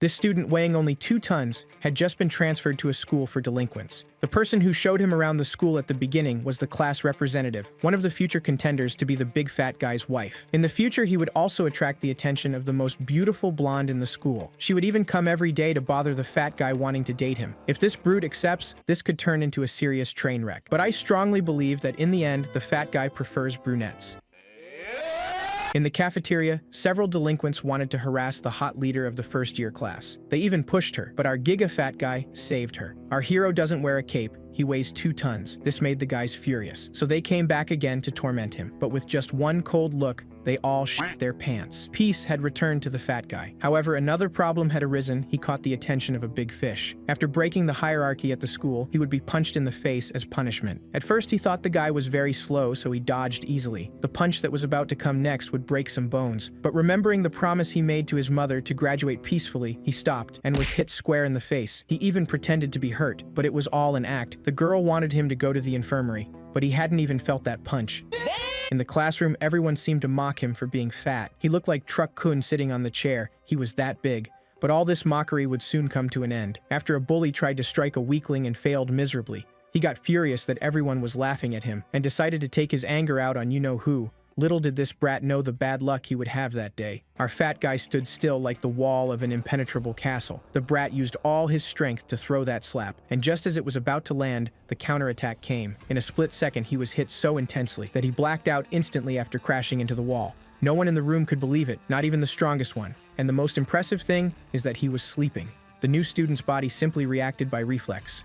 This student, weighing only 2 tons, had just been transferred to a school for delinquents. The person who showed him around the school at the beginning was the class representative, one of the future contenders to be the big fat guy's wife. In the future, he would also attract the attention of the most beautiful blonde in the school. She would even come every day to bother the fat guy wanting to date him. If this brute accepts, this could turn into a serious train wreck. But I strongly believe that in the end, the fat guy prefers brunettes. In the cafeteria, several delinquents wanted to harass the hot leader of the first-year class. They even pushed her, but our giga-fat guy saved her. Our hero doesn't wear a cape, he weighs 2 tons. This made the guys furious, so they came back again to torment him. But with just one cold look, they all shit their pants. Peace had returned to the fat guy. However, another problem had arisen. He caught the attention of a big fish. After breaking the hierarchy at the school, he would be punched in the face as punishment. At first, he thought the guy was very slow, so he dodged easily. The punch that was about to come next would break some bones. But remembering the promise he made to his mother to graduate peacefully, he stopped and was hit square in the face. He even pretended to be hurt, but it was all an act. The girl wanted him to go to the infirmary, but he hadn't even felt that punch. In the classroom, everyone seemed to mock him for being fat. He looked like Truck Kun sitting on the chair. He was that big. But all this mockery would soon come to an end. After a bully tried to strike a weakling and failed miserably, he got furious that everyone was laughing at him and decided to take his anger out on you-know-who. Little did this brat know the bad luck he would have that day. Our fat guy stood still like the wall of an impenetrable castle. The brat used all his strength to throw that slap, and just as it was about to land, the counterattack came. In a split second, he was hit so intensely that he blacked out instantly after crashing into the wall. No one in the room could believe it, not even the strongest one. And the most impressive thing is that he was sleeping. The new student's body simply reacted by reflex.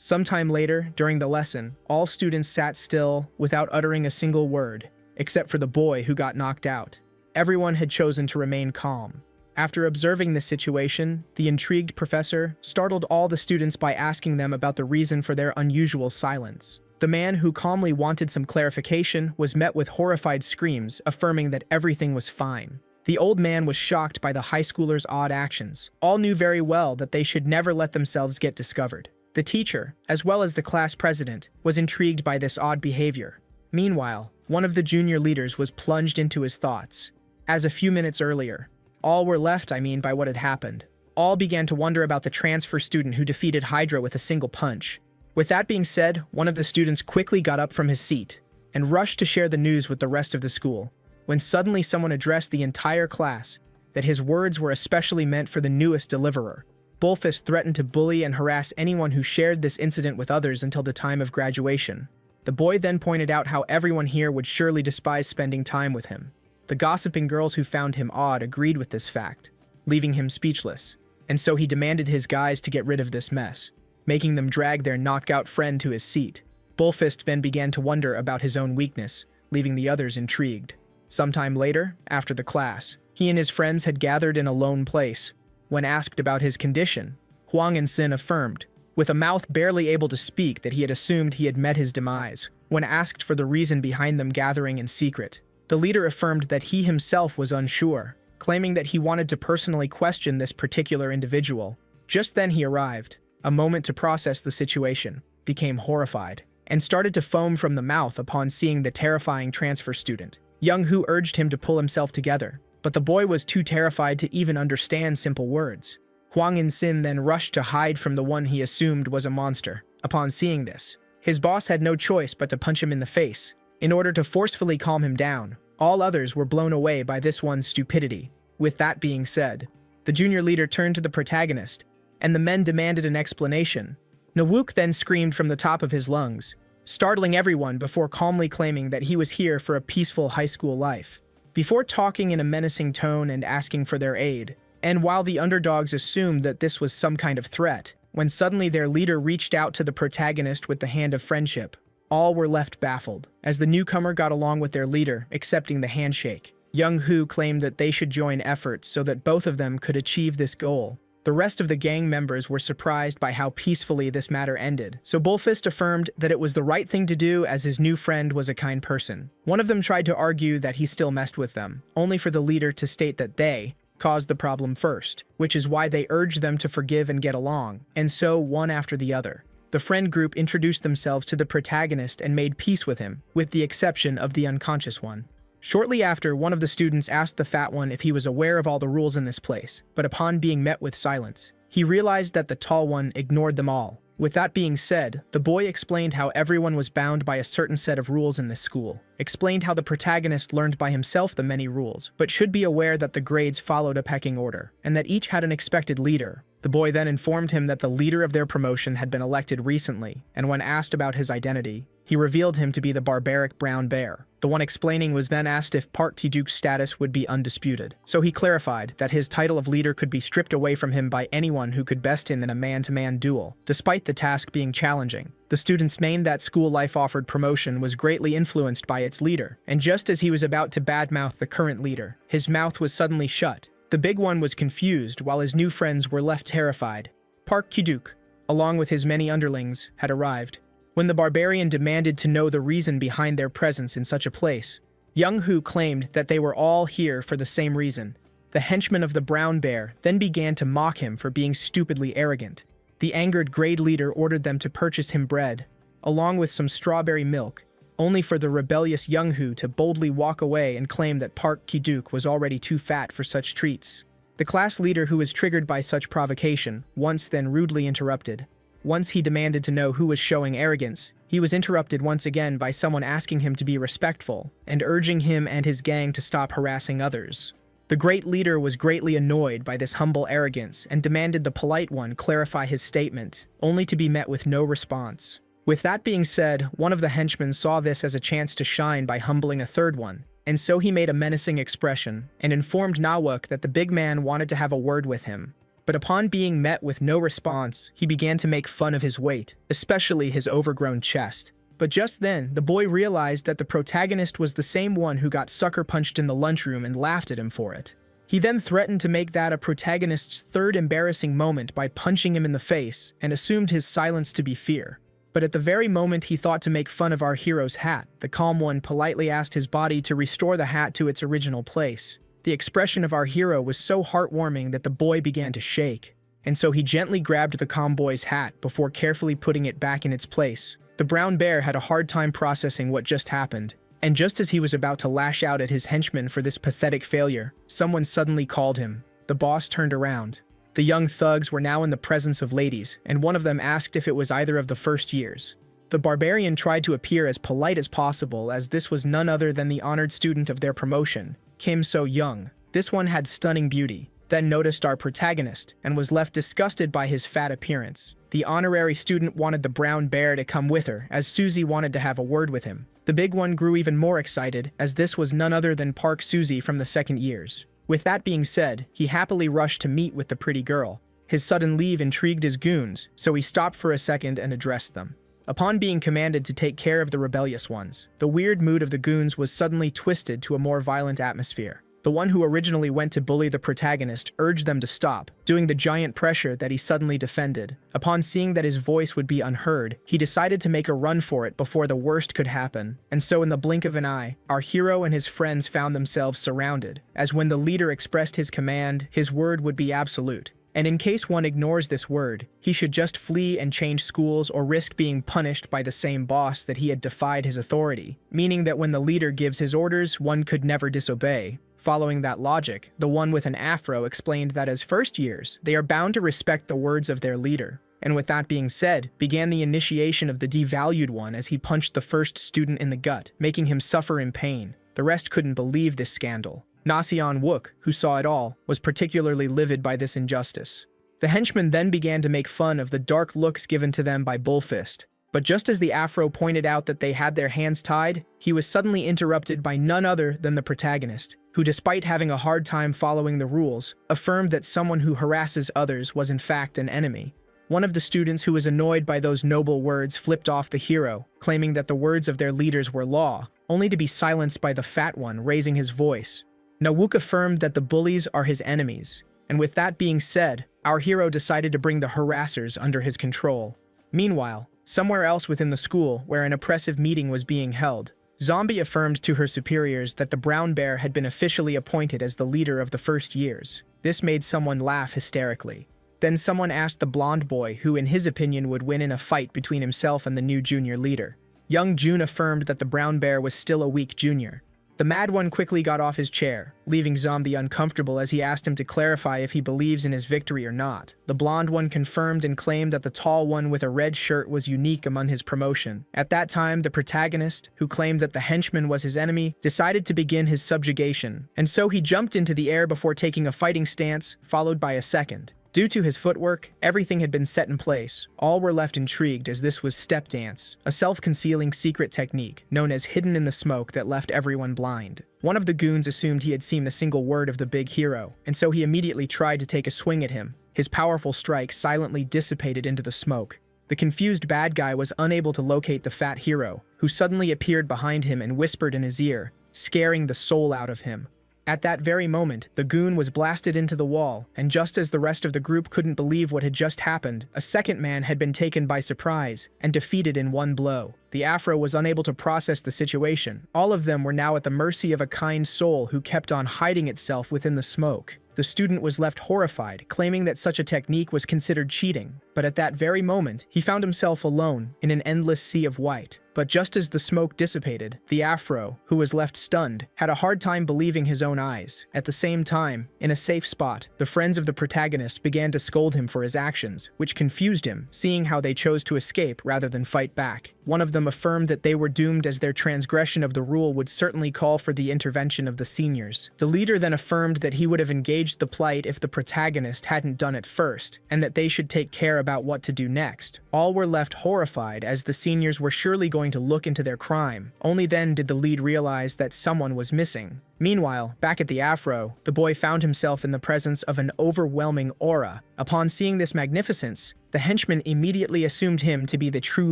Sometime later, during the lesson, all students sat still without uttering a single word, except for the boy who got knocked out. Everyone had chosen to remain calm. After observing this situation, the intrigued professor startled all the students by asking them about the reason for their unusual silence. The man who calmly wanted some clarification was met with horrified screams, affirming that everything was fine. The old man was shocked by the high schoolers' odd actions. All knew very well that they should never let themselves get discovered. The teacher, as well as the class president, was intrigued by this odd behavior. Meanwhile, one of the junior leaders was plunged into his thoughts. As a few minutes earlier, all were left, by what had happened. All began to wonder about the transfer student who defeated Hydra with a single punch. With that being said, one of the students quickly got up from his seat and rushed to share the news with the rest of the school, when suddenly someone addressed the entire class that his words were especially meant for the newest deliverer. Bullfist threatened to bully and harass anyone who shared this incident with others until the time of graduation. The boy then pointed out how everyone here would surely despise spending time with him. The gossiping girls who found him odd agreed with this fact, leaving him speechless. And so he demanded his guys to get rid of this mess, making them drag their knocked-out friend to his seat. Bullfist then began to wonder about his own weakness, leaving the others intrigued. Sometime later, after the class, he and his friends had gathered in a lone place. When asked about his condition, Huang and Sin affirmed, with a mouth barely able to speak, that he had assumed he had met his demise. When asked for the reason behind them gathering in secret, the leader affirmed that he himself was unsure, claiming that he wanted to personally question this particular individual. Just then he arrived, a moment to process the situation, became horrified, and started to foam from the mouth upon seeing the terrifying transfer student. Young Hu urged him to pull himself together, but the boy was too terrified to even understand simple words. Huang and Sin then rushed to hide from the one he assumed was a monster. Upon seeing this, his boss had no choice but to punch him in the face, in order to forcefully calm him down. All others were blown away by this one's stupidity. With that being said, the junior leader turned to the protagonist, and the men demanded an explanation. Nawuk then screamed from the top of his lungs, startling everyone before calmly claiming that he was here for a peaceful high school life. Before talking in a menacing tone and asking for their aid, and while the underdogs assumed that this was some kind of threat, when suddenly their leader reached out to the protagonist with the hand of friendship, all were left baffled, as the newcomer got along with their leader, accepting the handshake. Young Hu claimed that they should join efforts so that both of them could achieve this goal. The rest of the gang members were surprised by how peacefully this matter ended, so Bullfist affirmed that it was the right thing to do as his new friend was a kind person. One of them tried to argue that he still messed with them, only for the leader to state that they caused the problem first, which is why they urged them to forgive and get along, and so one after the other. The friend group introduced themselves to the protagonist and made peace with him, with the exception of the unconscious one. Shortly after, one of the students asked the fat one if he was aware of all the rules in this place, but upon being met with silence, he realized that the tall one ignored them all. With that being said, the boy explained how everyone was bound by a certain set of rules in this school, explained how the protagonist learned by himself the many rules, but should be aware that the grades followed a pecking order, and that each had an expected leader. The boy then informed him that the leader of their promotion had been elected recently, and when asked about his identity, he revealed him to be the barbaric brown bear. The one explaining was then asked if Park Ki-duk's status would be undisputed, so he clarified that his title of leader could be stripped away from him by anyone who could best him in a man-to-man duel, despite the task being challenging. The student's main that school life offered promotion was greatly influenced by its leader, and just as he was about to badmouth the current leader, his mouth was suddenly shut. The big one was confused, while his new friends were left terrified. Park Ki-duk, along with his many underlings, had arrived. When the barbarian demanded to know the reason behind their presence in such a place, Young Hu claimed that they were all here for the same reason. The henchman of the brown bear then began to mock him for being stupidly arrogant. The angered grade leader ordered them to purchase him bread, along with some strawberry milk, only for the rebellious Young Hu to boldly walk away and claim that Park Ki-duk was already too fat for such treats. The class leader, who was triggered by such provocation, once then rudely interrupted. Once he demanded to know who was showing arrogance, he was interrupted once again by someone asking him to be respectful and urging him and his gang to stop harassing others. The great leader was greatly annoyed by this humble arrogance and demanded the polite one clarify his statement, only to be met with no response. With that being said, one of the henchmen saw this as a chance to shine by humbling a third one, and so he made a menacing expression and informed Nawuk that the big man wanted to have a word with him. But upon being met with no response, he began to make fun of his weight, especially his overgrown chest. But just then, the boy realized that the protagonist was the same one who got sucker punched in the lunchroom and laughed at him for it. He then threatened to make that a protagonist's third embarrassing moment by punching him in the face and assumed his silence to be fear. But at the very moment he thought to make fun of our hero's hat, the calm one politely asked his body to restore the hat to its original place. The expression of our hero was so heartwarming that the boy began to shake, and so he gently grabbed the calm boy's hat before carefully putting it back in its place. The brown bear had a hard time processing what just happened, and just as he was about to lash out at his henchman for this pathetic failure, someone suddenly called him. The boss turned around. The young thugs were now in the presence of ladies, and one of them asked if it was either of the first years. The barbarian tried to appear as polite as possible, as this was none other than the honored student of their promotion, Kim So-young. This one had stunning beauty, then noticed our protagonist, and was left disgusted by his fat appearance. The honorary student wanted the brown bear to come with her, as Susie wanted to have a word with him. The big one grew even more excited, as this was none other than Park Susie from the second years. With that being said, he happily rushed to meet with the pretty girl. His sudden leave intrigued his goons, so he stopped for a second and addressed them. Upon being commanded to take care of the rebellious ones, the weird mood of the goons was suddenly twisted to a more violent atmosphere. The one who originally went to bully the protagonist urged them to stop, doing the giant pressure that he suddenly defended. Upon seeing that his voice would be unheard, he decided to make a run for it before the worst could happen. And so in the blink of an eye, our hero and his friends found themselves surrounded, as when the leader expressed his command, his word would be absolute. And in case one ignores this word, he should just flee and change schools or risk being punished by the same boss that he had defied his authority, meaning that when the leader gives his orders, one could never disobey. Following that logic, the one with an afro explained that as first years, they are bound to respect the words of their leader. And with that being said, began the initiation of the devalued one as he punched the first student in the gut, making him suffer in pain. The rest couldn't believe this scandal. Naseon Wook, who saw it all, was particularly livid by this injustice. The henchmen then began to make fun of the dark looks given to them by Bullfist. But just as the afro pointed out that they had their hands tied, he was suddenly interrupted by none other than the protagonist, who, despite having a hard time following the rules, affirmed that someone who harasses others was in fact an enemy. One of the students who was annoyed by those noble words flipped off the hero, claiming that the words of their leaders were law, only to be silenced by the fat one raising his voice. Nawuk affirmed that the bullies are his enemies, and with that being said, our hero decided to bring the harassers under his control. Meanwhile, somewhere else within the school, where an oppressive meeting was being held, Zombie affirmed to her superiors that the brown bear had been officially appointed as the leader of the first years. This made someone laugh hysterically. Then someone asked the blonde boy who in his opinion would win in a fight between himself and the new junior leader. Young Jun affirmed that the brown bear was still a weak junior. The mad one quickly got off his chair, leaving Zombie uncomfortable as he asked him to clarify if he believes in his victory or not. The blonde one confirmed and claimed that the tall one with a red shirt was unique among his promotion. At that time, the protagonist, who claimed that the henchman was his enemy, decided to begin his subjugation, and so he jumped into the air before taking a fighting stance, followed by a second. Due to his footwork, everything had been set in place. All were left intrigued as this was step dance, a self-concealing secret technique known as hidden in the smoke that left everyone blind. One of the goons assumed he had seen a single word of the big hero, and so he immediately tried to take a swing at him. His powerful strike silently dissipated into the smoke. The confused bad guy was unable to locate the fat hero, who suddenly appeared behind him and whispered in his ear, scaring the soul out of him. At that very moment, the goon was blasted into the wall, and just as the rest of the group couldn't believe what had just happened, a second man had been taken by surprise and defeated in one blow. The Afro was unable to process the situation. All of them were now at the mercy of a kind soul who kept on hiding itself within the smoke. The student was left horrified, claiming that such a technique was considered cheating. But at that very moment, he found himself alone in an endless sea of white. But just as the smoke dissipated, the Afro, who was left stunned, had a hard time believing his own eyes. At the same time, in a safe spot, the friends of the protagonist began to scold him for his actions, which confused him, seeing how they chose to escape rather than fight back. One of them affirmed that they were doomed as their transgression of the rule would certainly call for the intervention of the seniors. The leader then affirmed that he would have engaged the plight if the protagonist hadn't done it first, and that they should take care about what to do next. All were left horrified as the seniors were surely going to look into their crime. Only then did the lead realize that someone was missing. Meanwhile, back at the Afro, the boy found himself in the presence of an overwhelming aura. Upon seeing this magnificence, the henchman immediately assumed him to be the true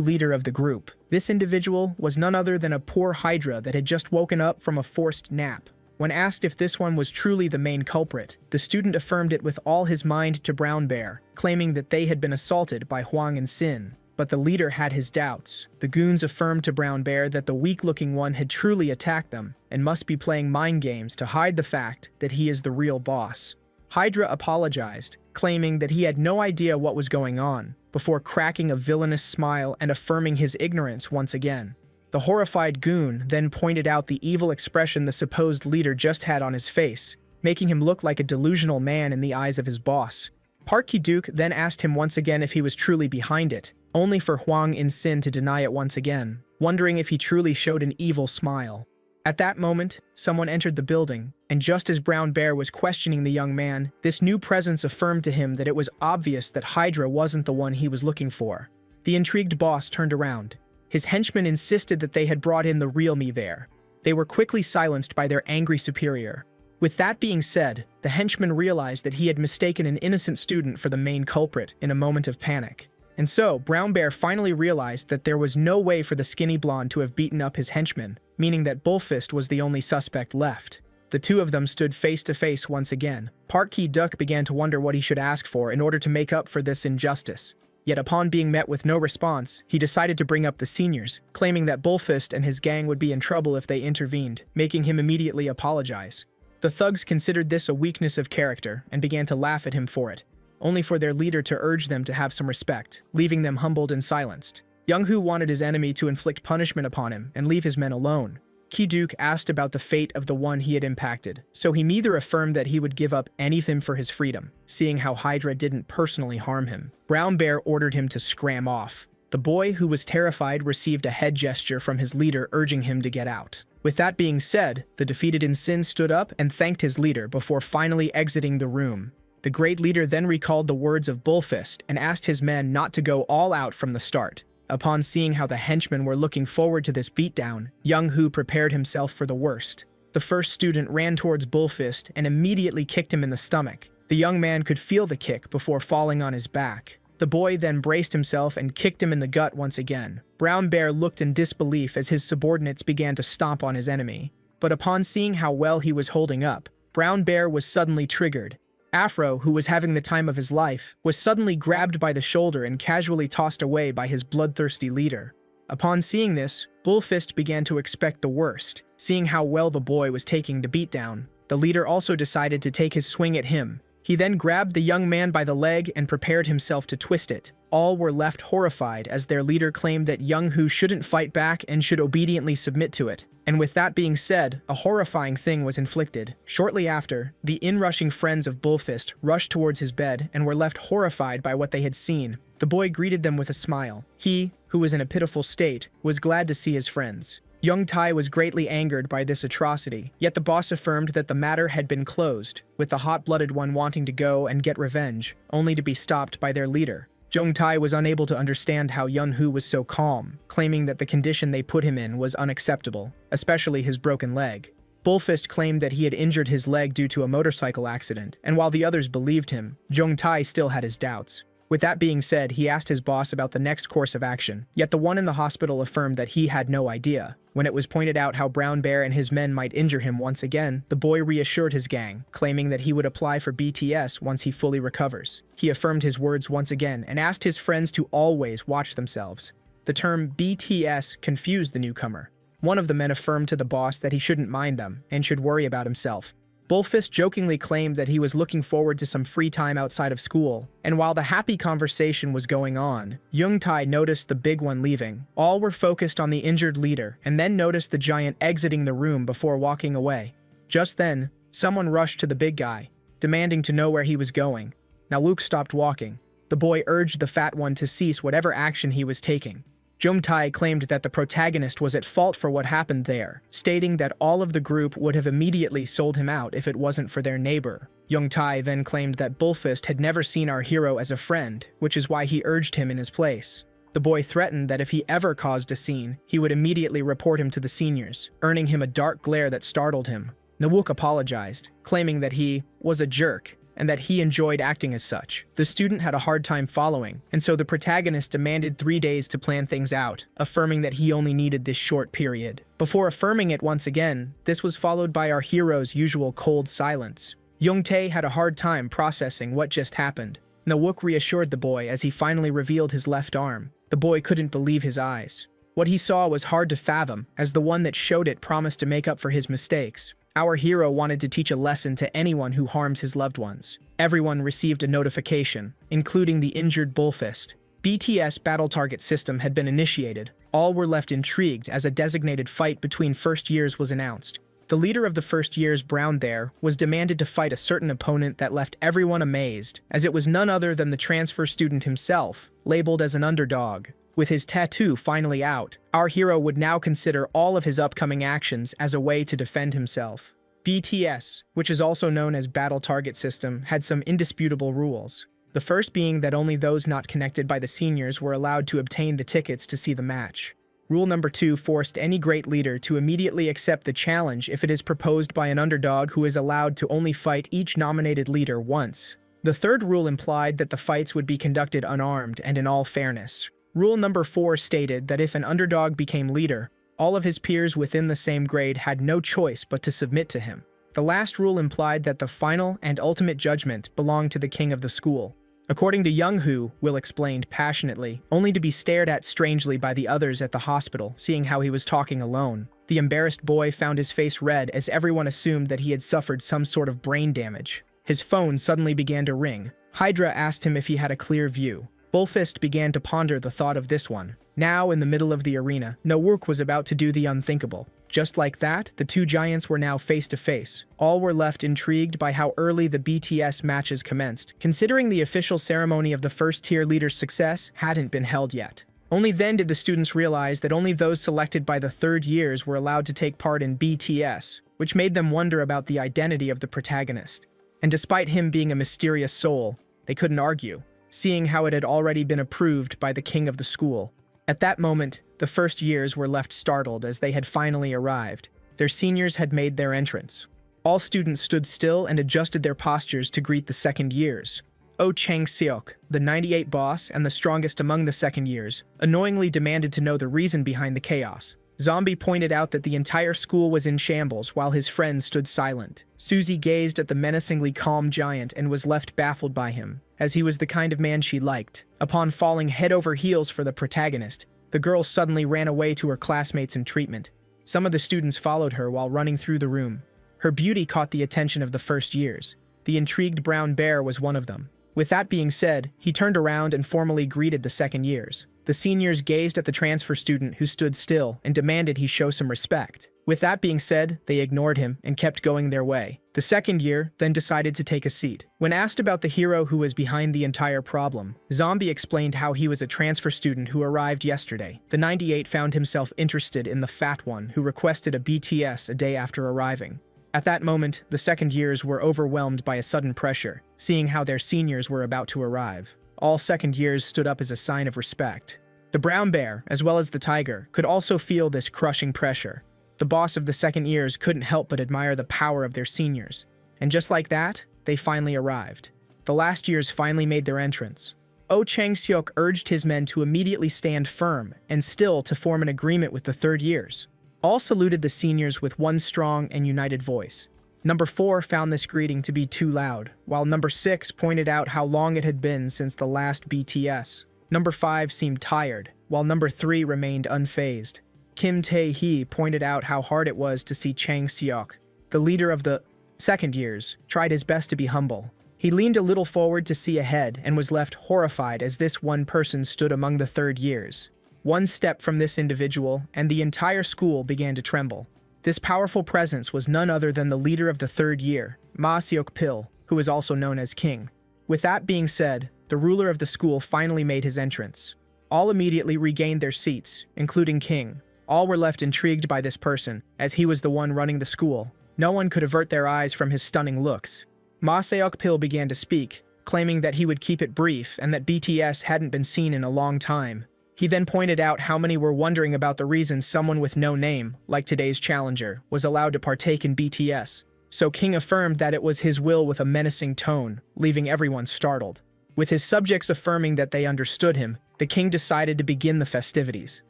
leader of the group. This individual was none other than a poor Hydra that had just woken up from a forced nap. When asked if this one was truly the main culprit, the student affirmed it with all his mind to Brown Bear, claiming that they had been assaulted by Huang and Sin. But the leader had his doubts. The goons affirmed to Brown Bear that the weak-looking one had truly attacked them and must be playing mind games to hide the fact that he is the real boss. Hydra apologized, claiming that he had no idea what was going on, before cracking a villainous smile and affirming his ignorance once again. The horrified goon then pointed out the evil expression the supposed leader just had on his face, making him look like a delusional man in the eyes of his boss. Parky Duke then asked him once again if he was truly behind it, only for Huang in Sin to deny it once again, wondering if he truly showed an evil smile. At that moment, someone entered the building, and just as Brown Bear was questioning the young man, this new presence affirmed to him that it was obvious that Hydra wasn't the one he was looking for. The intrigued boss turned around. His henchmen insisted that they had brought in the real me there. They were quickly silenced by their angry superior. With that being said, the henchman realized that he had mistaken an innocent student for the main culprit in a moment of panic. And so, Brown Bear finally realized that there was no way for the skinny blonde to have beaten up his henchman, meaning that Bullfist was the only suspect left. The two of them stood face to face once again. Parky Duck began to wonder what he should ask for in order to make up for this injustice. Yet upon being met with no response, he decided to bring up the seniors, claiming that Bullfist and his gang would be in trouble if they intervened, making him immediately apologize. The thugs considered this a weakness of character and began to laugh at him for it, only for their leader to urge them to have some respect, leaving them humbled and silenced. Young Hu wanted his enemy to inflict punishment upon him and leave his men alone. Ki-Duke asked about the fate of the one he had impacted, so he neither affirmed that he would give up anything for his freedom, seeing how Hydra didn't personally harm him. Brown Bear ordered him to scram off. The boy, who was terrified, received a head gesture from his leader urging him to get out. With that being said, the defeated Sin stood up and thanked his leader before finally exiting the room. The great leader then recalled the words of Bullfist and asked his men not to go all out from the start. Upon seeing how the henchmen were looking forward to this beatdown, Young Hu prepared himself for the worst. The first student ran towards Bullfist and immediately kicked him in the stomach. The young man could feel the kick before falling on his back. The boy then braced himself and kicked him in the gut once again. Brown Bear looked in disbelief as his subordinates began to stomp on his enemy. But upon seeing how well he was holding up, Brown Bear was suddenly triggered. Afro, who was having the time of his life, was suddenly grabbed by the shoulder and casually tossed away by his bloodthirsty leader. Upon seeing this, Bullfist began to expect the worst. Seeing how well the boy was taking the beatdown, the leader also decided to take his swing at him. He then grabbed the young man by the leg and prepared himself to twist it. All were left horrified as their leader claimed that Young Hu shouldn't fight back and should obediently submit to it. And with that being said, a horrifying thing was inflicted. Shortly after, the inrushing friends of Bullfist rushed towards his bed and were left horrified by what they had seen. The boy greeted them with a smile. He, who was in a pitiful state, was glad to see his friends. Young Tai was greatly angered by this atrocity, yet the boss affirmed that the matter had been closed, with the hot-blooded one wanting to go and get revenge, only to be stopped by their leader. Jung Tai was unable to understand how Yun Hu was so calm, claiming that the condition they put him in was unacceptable, especially his broken leg. Bullfist claimed that he had injured his leg due to a motorcycle accident, and while the others believed him, Jung Tai still had his doubts. With that being said, he asked his boss about the next course of action, yet the one in the hospital affirmed that he had no idea. When it was pointed out how Brown Bear and his men might injure him once again, the boy reassured his gang, claiming that he would apply for BTS once he fully recovers. He affirmed his words once again and asked his friends to always watch themselves. The term BTS confused the newcomer. One of the men affirmed to the boss that he shouldn't mind them and should worry about himself. Bullfist jokingly claimed that he was looking forward to some free time outside of school, and while the happy conversation was going on, Jung Tai noticed the big one leaving. All were focused on the injured leader, and then noticed the giant exiting the room before walking away. Just then, someone rushed to the big guy, demanding to know where he was going. Now Luke stopped walking. The boy urged the fat one to cease whatever action he was taking. Jung Tai claimed that the protagonist was at fault for what happened there, stating that all of the group would have immediately sold him out if it wasn't for their neighbor. Jung Tai then claimed that Bullfist had never seen our hero as a friend, which is why he urged him in his place. The boy threatened that if he ever caused a scene, he would immediately report him to the seniors, earning him a dark glare that startled him. Nawook apologized, claiming that he was a jerk, and that he enjoyed acting as such. The student had a hard time following, and so the protagonist demanded 3 days to plan things out, affirming that he only needed this short period. Before affirming it once again, this was followed by our hero's usual cold silence. Jung Tae had a hard time processing what just happened. Nawook reassured the boy as he finally revealed his left arm. The boy couldn't believe his eyes. What he saw was hard to fathom, as the one that showed it promised to make up for his mistakes. Our hero wanted to teach a lesson to anyone who harms his loved ones. Everyone received a notification, including the injured Bullfist. BTS battle target system had been initiated. All were left intrigued as a designated fight between first years was announced. The leader of the first years, Brown Bear, was demanded to fight a certain opponent that left everyone amazed, as it was none other than the transfer student himself, labeled as an underdog. With his tattoo finally out, our hero would now consider all of his upcoming actions as a way to defend himself. BTS, which is also known as Battle Target System, had some indisputable rules. The first being that only those not connected by the seniors were allowed to obtain the tickets to see the match. Rule number 2 forced any great leader to immediately accept the challenge if it is proposed by an underdog who is allowed to only fight each nominated leader once. The third rule implied that the fights would be conducted unarmed and in all fairness. Rule number 4 stated that if an underdog became leader, all of his peers within the same grade had no choice but to submit to him. The last rule implied that the final and ultimate judgment belonged to the king of the school. According to Young Hu, Will explained passionately, only to be stared at strangely by the others at the hospital, seeing how he was talking alone. The embarrassed boy found his face red as everyone assumed that he had suffered some sort of brain damage. His phone suddenly began to ring. Hydra asked him if he had a clear view. Bullfist began to ponder the thought of this one. Now, in the middle of the arena, Nawook was about to do the unthinkable. Just like that, the two giants were now face to face. All were left intrigued by how early the BTS matches commenced, considering the official ceremony of the first-tier leader's success hadn't been held yet. Only then did the students realize that only those selected by the third years were allowed to take part in BTS, which made them wonder about the identity of the protagonist. And despite him being a mysterious soul, they couldn't argue, seeing how it had already been approved by the king of the school. At that moment, the first years were left startled as they had finally arrived. Their seniors had made their entrance. All students stood still and adjusted their postures to greet the second years. Oh Chang Seok, the 98 boss and the strongest among the second years, annoyingly demanded to know the reason behind the chaos. Zombie pointed out that the entire school was in shambles while his friends stood silent. Susie gazed at the menacingly calm giant and was left baffled by him, as he was the kind of man she liked. Upon falling head over heels for the protagonist, the girl suddenly ran away to her classmates in treatment. Some of the students followed her while running through the room. Her beauty caught the attention of the first years. The intrigued brown bear was one of them. With that being said, he turned around and formally greeted the second years. The seniors gazed at the transfer student who stood still and demanded he show some respect. With that being said, they ignored him and kept going their way. The second year then decided to take a seat. When asked about the hero who was behind the entire problem, Zombie explained how he was a transfer student who arrived yesterday. The 98 found himself interested in the fat one who requested a BTS a day after arriving. At that moment, the second years were overwhelmed by a sudden pressure, seeing how their seniors were about to arrive. All second years stood up as a sign of respect. The brown bear, as well as the tiger, could also feel this crushing pressure. The boss of the second years couldn't help but admire the power of their seniors. And just like that, they finally arrived. The last years finally made their entrance. Oh Chang-seok urged his men to immediately stand firm and still to form an agreement with the third years. All saluted the seniors with one strong and united voice. Number 4 found this greeting to be too loud, while Number 6 pointed out how long it had been since the last BTS. Number 5 seemed tired, while Number 3 remained unfazed. Kim Tae-hee pointed out how hard it was to see Chang-seok, the leader of the second years, tried his best to be humble. He leaned a little forward to see ahead and was left horrified as this one person stood among the third years. One step from this individual, and the entire school began to tremble. This powerful presence was none other than the leader of the third year, Ma Seok-pil, who is also known as King. With that being said, the ruler of the school finally made his entrance. All immediately regained their seats, including King. All were left intrigued by this person, as he was the one running the school. No one could avert their eyes from his stunning looks. Ma Seok-pil began to speak, claiming that he would keep it brief and that BTS hadn't been seen in a long time. He then pointed out how many were wondering about the reason someone with no name, like today's challenger, was allowed to partake in BTS. So King affirmed that it was his will with a menacing tone, leaving everyone startled. With his subjects affirming that they understood him, the king decided to begin the festivities.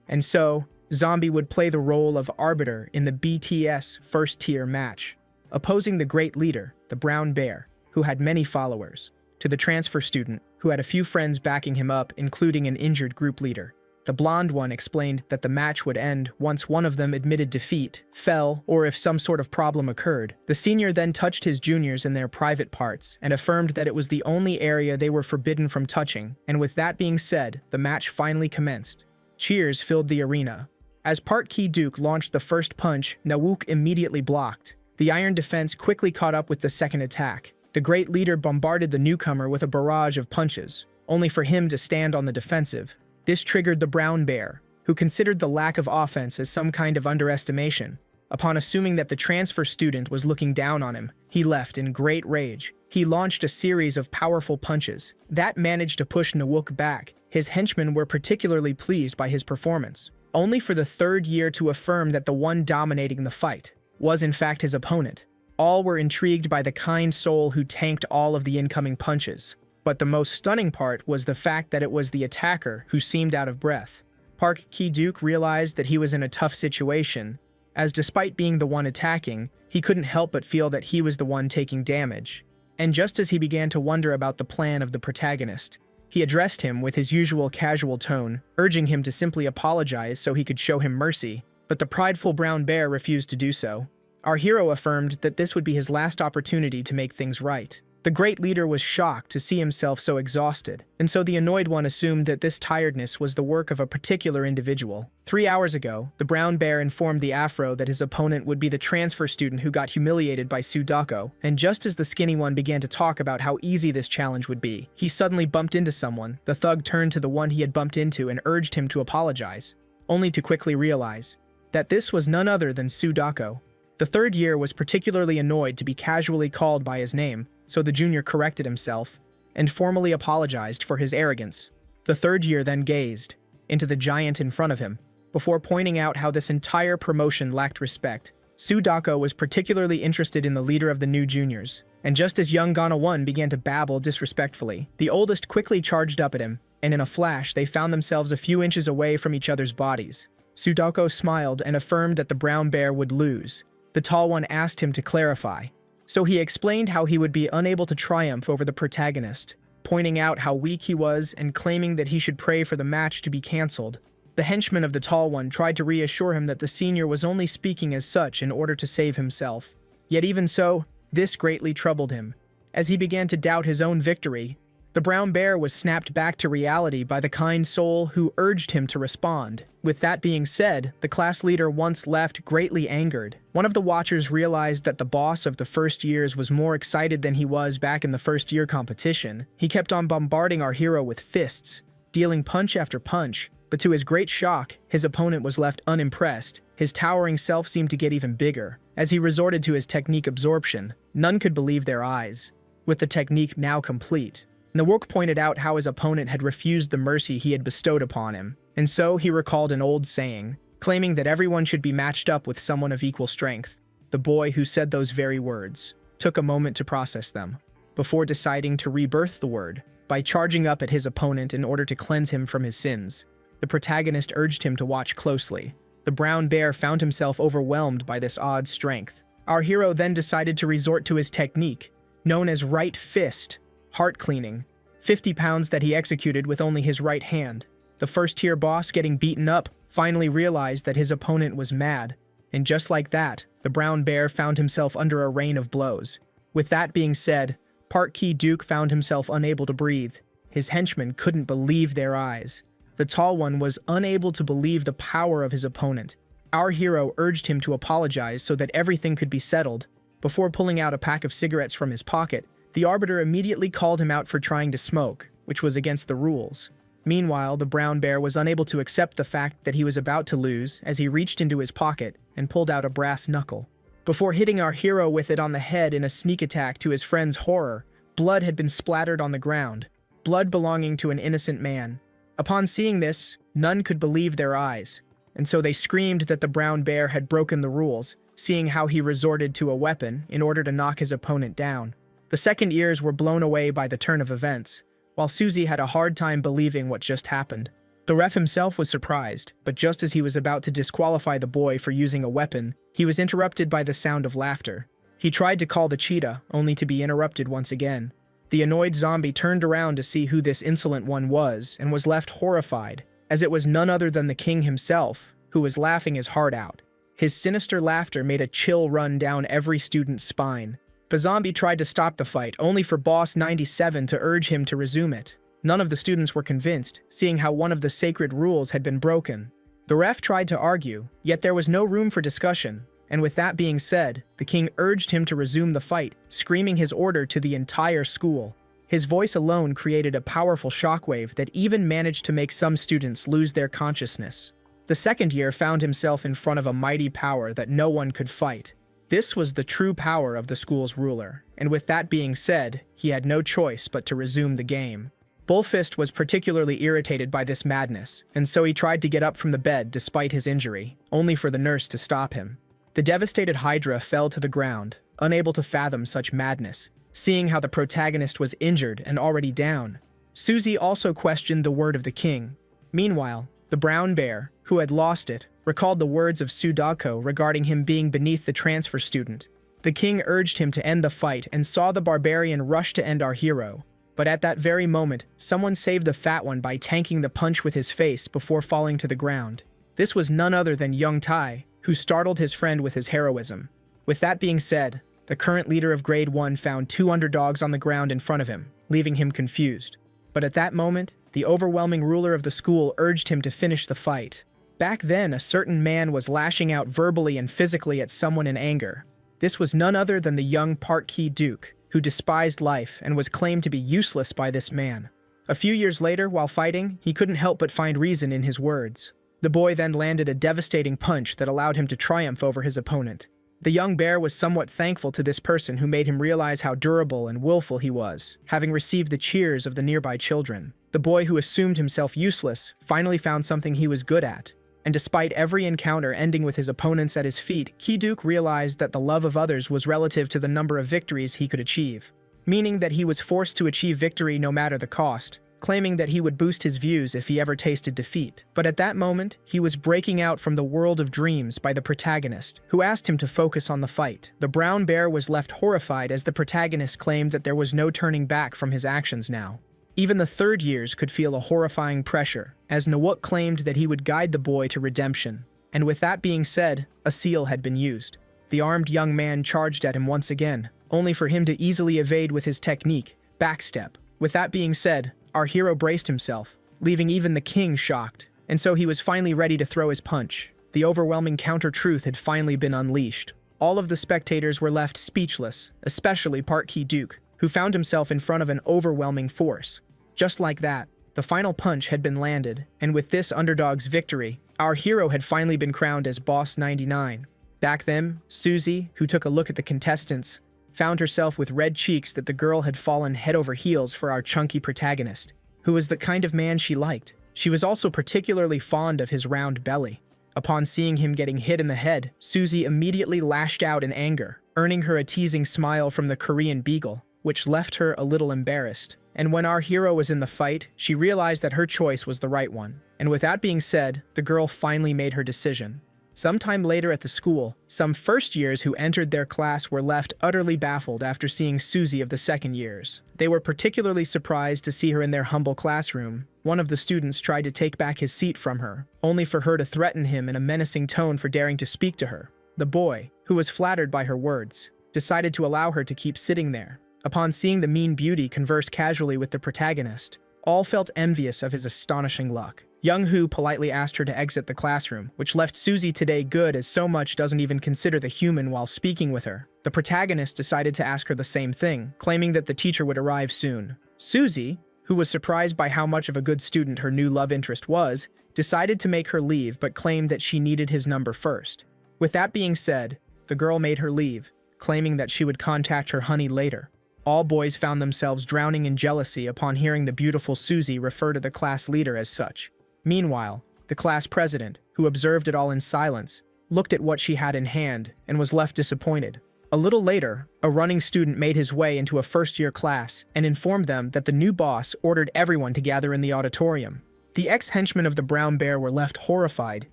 And so, Zombie would play the role of arbiter in the BTS first-tier match, opposing the great leader, the brown bear, who had many followers, to the transfer student, who had a few friends backing him up, including an injured group leader. The blonde one explained that the match would end once one of them admitted defeat, fell, or if some sort of problem occurred. The senior then touched his juniors in their private parts and affirmed that it was the only area they were forbidden from touching, and with that being said, the match finally commenced. Cheers filled the arena. As Park Ki-duk launched the first punch, Na-wook immediately blocked. The iron defense quickly caught up with the second attack. The great leader bombarded the newcomer with a barrage of punches, only for him to stand on the defensive. This triggered the brown bear, who considered the lack of offense as some kind of underestimation. Upon assuming that the transfer student was looking down on him, he left in great rage. He launched a series of powerful punches that managed to push Na-wook back. His henchmen were particularly pleased by his performance, only for the third year to affirm that the one dominating the fight was in fact his opponent. All were intrigued by the kind soul who tanked all of the incoming punches. But the most stunning part was the fact that it was the attacker who seemed out of breath. Park Ki-duk realized that he was in a tough situation, as despite being the one attacking, he couldn't help but feel that he was the one taking damage. And just as he began to wonder about the plan of the protagonist, he addressed him with his usual casual tone, urging him to simply apologize so he could show him mercy. But the prideful brown bear refused to do so. Our hero affirmed that this would be his last opportunity to make things right. The great leader was shocked to see himself so exhausted, and so the annoyed one assumed that this tiredness was the work of a particular individual. 3 hours ago, the brown bear informed the afro that his opponent would be the transfer student who got humiliated by Sudako, and just as the skinny one began to talk about how easy this challenge would be, he suddenly bumped into someone. The thug turned to the one he had bumped into and urged him to apologize, only to quickly realize that this was none other than Sudako. The third year was particularly annoyed to be casually called by his name, so the junior corrected himself and formally apologized for his arrogance. The third year then gazed into the giant in front of him, before pointing out how this entire promotion lacked respect. Sudako was particularly interested in the leader of the new juniors, and just as young Gana 1 began to babble disrespectfully, the oldest quickly charged up at him, and in a flash they found themselves a few inches away from each other's bodies. Sudako smiled and affirmed that the brown bear would lose. The tall one asked him to clarify, so he explained how he would be unable to triumph over the protagonist, pointing out how weak he was and claiming that he should pray for the match to be cancelled. The henchman of the tall one tried to reassure him that the senior was only speaking as such in order to save himself. Yet even so, this greatly troubled him, As he began to doubt his own victory, the brown bear was snapped back to reality by the kind soul who urged him to respond. With that being said, the class leader once left greatly angered. One of the watchers realized that the boss of the first years was more excited than he was back in the first year competition. He kept on bombarding our hero with fists, dealing punch after punch, but to his great shock, his opponent was left unimpressed. His towering self seemed to get even bigger. As he resorted to his technique absorption, none could believe their eyes. With the technique now complete, Nawok pointed out how his opponent had refused the mercy he had bestowed upon him, and so he recalled an old saying, claiming that everyone should be matched up with someone of equal strength. The boy who said those very words took a moment to process them, before deciding to rebirth the word by charging up at his opponent in order to cleanse him from his sins. The protagonist urged him to watch closely. The brown bear found himself overwhelmed by this odd strength. Our hero then decided to resort to his technique, known as right fist, heart cleaning, 50 pounds that he executed with only his right hand. The first-tier boss, getting beaten up, finally realized that his opponent was mad, and just like that, the brown bear found himself under a rain of blows. With that being said, Park Ki-duk found himself unable to breathe. His henchmen couldn't believe their eyes. The tall one was unable to believe the power of his opponent. Our hero urged him to apologize so that everything could be settled. Before pulling out a pack of cigarettes from his pocket, the arbiter immediately called him out for trying to smoke, which was against the rules. Meanwhile, the brown bear was unable to accept the fact that he was about to lose as he reached into his pocket and pulled out a brass knuckle. Before hitting our hero with it on the head in a sneak attack, to his friend's horror, blood had been splattered on the ground, blood belonging to an innocent man. Upon seeing this, none could believe their eyes, and so they screamed that the brown bear had broken the rules, seeing how he resorted to a weapon in order to knock his opponent down. The second ears were blown away by the turn of events, while Susie had a hard time believing what just happened. The ref himself was surprised, but just as he was about to disqualify the boy for using a weapon, he was interrupted by the sound of laughter. He tried to call the cheetah, only to be interrupted once again. The annoyed zombie turned around to see who this insolent one was and was left horrified, as it was none other than the king himself, who was laughing his heart out. His sinister laughter made a chill run down every student's spine. The zombie tried to stop the fight, only for Boss 97 to urge him to resume it. None of the students were convinced, seeing how one of the sacred rules had been broken. The ref tried to argue, yet there was no room for discussion, and with that being said, the king urged him to resume the fight, screaming his order to the entire school. His voice alone created a powerful shockwave that even managed to make some students lose their consciousness. The second year found himself in front of a mighty power that no one could fight. This was the true power of the school's ruler, and with that being said, he had no choice but to resume the game. Bullfist was particularly irritated by this madness, and so he tried to get up from the bed despite his injury, only for the nurse to stop him. The devastated Hydra fell to the ground, unable to fathom such madness, seeing how the protagonist was injured and already down. Susie also questioned the word of the king. Meanwhile, the brown bear, who had lost it, recalled the words of Sudako regarding him being beneath the transfer student. The king urged him to end the fight and saw the barbarian rush to end our hero. But at that very moment, someone saved the fat one by tanking the punch with his face before falling to the ground. This was none other than Young Tai, who startled his friend with his heroism. With that being said, the current leader of Grade 1 found 2 underdogs on the ground in front of him, leaving him confused. But at that moment, the overwhelming ruler of the school urged him to finish the fight. Back then, a certain man was lashing out verbally and physically at someone in anger. This was none other than the young Park Ki-duk, who despised life and was claimed to be useless by this man. A few years later, while fighting, he couldn't help but find reason in his words. The boy then landed a devastating punch that allowed him to triumph over his opponent. The young bear was somewhat thankful to this person who made him realize how durable and willful he was, having received the cheers of the nearby children. The boy who assumed himself useless finally found something he was good at. And despite every encounter ending with his opponents at his feet, Ki-duk realized that the love of others was relative to the number of victories he could achieve, meaning that he was forced to achieve victory no matter the cost, claiming that he would boost his views if he ever tasted defeat. But at that moment, he was breaking out from the world of dreams by the protagonist, who asked him to focus on the fight. The brown bear was left horrified as the protagonist claimed that there was no turning back from his actions now. Even the third years could feel a horrifying pressure, as Nawuk claimed that he would guide the boy to redemption. And with that being said, a seal had been used. The armed young man charged at him once again, only for him to easily evade with his technique, backstep. With that being said, our hero braced himself, leaving even the king shocked, and so he was finally ready to throw his punch. The overwhelming counter-truth had finally been unleashed. All of the spectators were left speechless, especially Park Duke, who found himself in front of an overwhelming force. Just like that, the final punch had been landed, and with this underdog's victory, our hero had finally been crowned as Boss 99. Back then, Susie, who took a look at the contestants, found herself with red cheeks that the girl had fallen head over heels for our chunky protagonist, who was the kind of man she liked. She was also particularly fond of his round belly. Upon seeing him getting hit in the head, Susie immediately lashed out in anger, earning her a teasing smile from the Korean beagle, which left her a little embarrassed. And when our hero was in the fight, she realized that her choice was the right one. And with that being said, the girl finally made her decision. Sometime later at the school, some first years who entered their class were left utterly baffled after seeing Susie of the second years. They were particularly surprised to see her in their humble classroom. One of the students tried to take back his seat from her, only for her to threaten him in a menacing tone for daring to speak to her. The boy, who was flattered by her words, decided to allow her to keep sitting there. Upon seeing the mean beauty converse casually with the protagonist, all felt envious of his astonishing luck. Young-hoo politely asked her to exit the classroom, which left Susie today good as so much doesn't even consider the human while speaking with her. The protagonist decided to ask her the same thing, claiming that the teacher would arrive soon. Susie, who was surprised by how much of a good student her new love interest was, decided to make her leave but claimed that she needed his number first. With that being said, the girl made her leave, claiming that she would contact her honey later. All boys found themselves drowning in jealousy upon hearing the beautiful Susie refer to the class leader as such. Meanwhile, the class president, who observed it all in silence, looked at what she had in hand and was left disappointed. A little later, a running student made his way into a first-year class and informed them that the new boss ordered everyone to gather in the auditorium. The ex-henchmen of the Brown Bear were left horrified,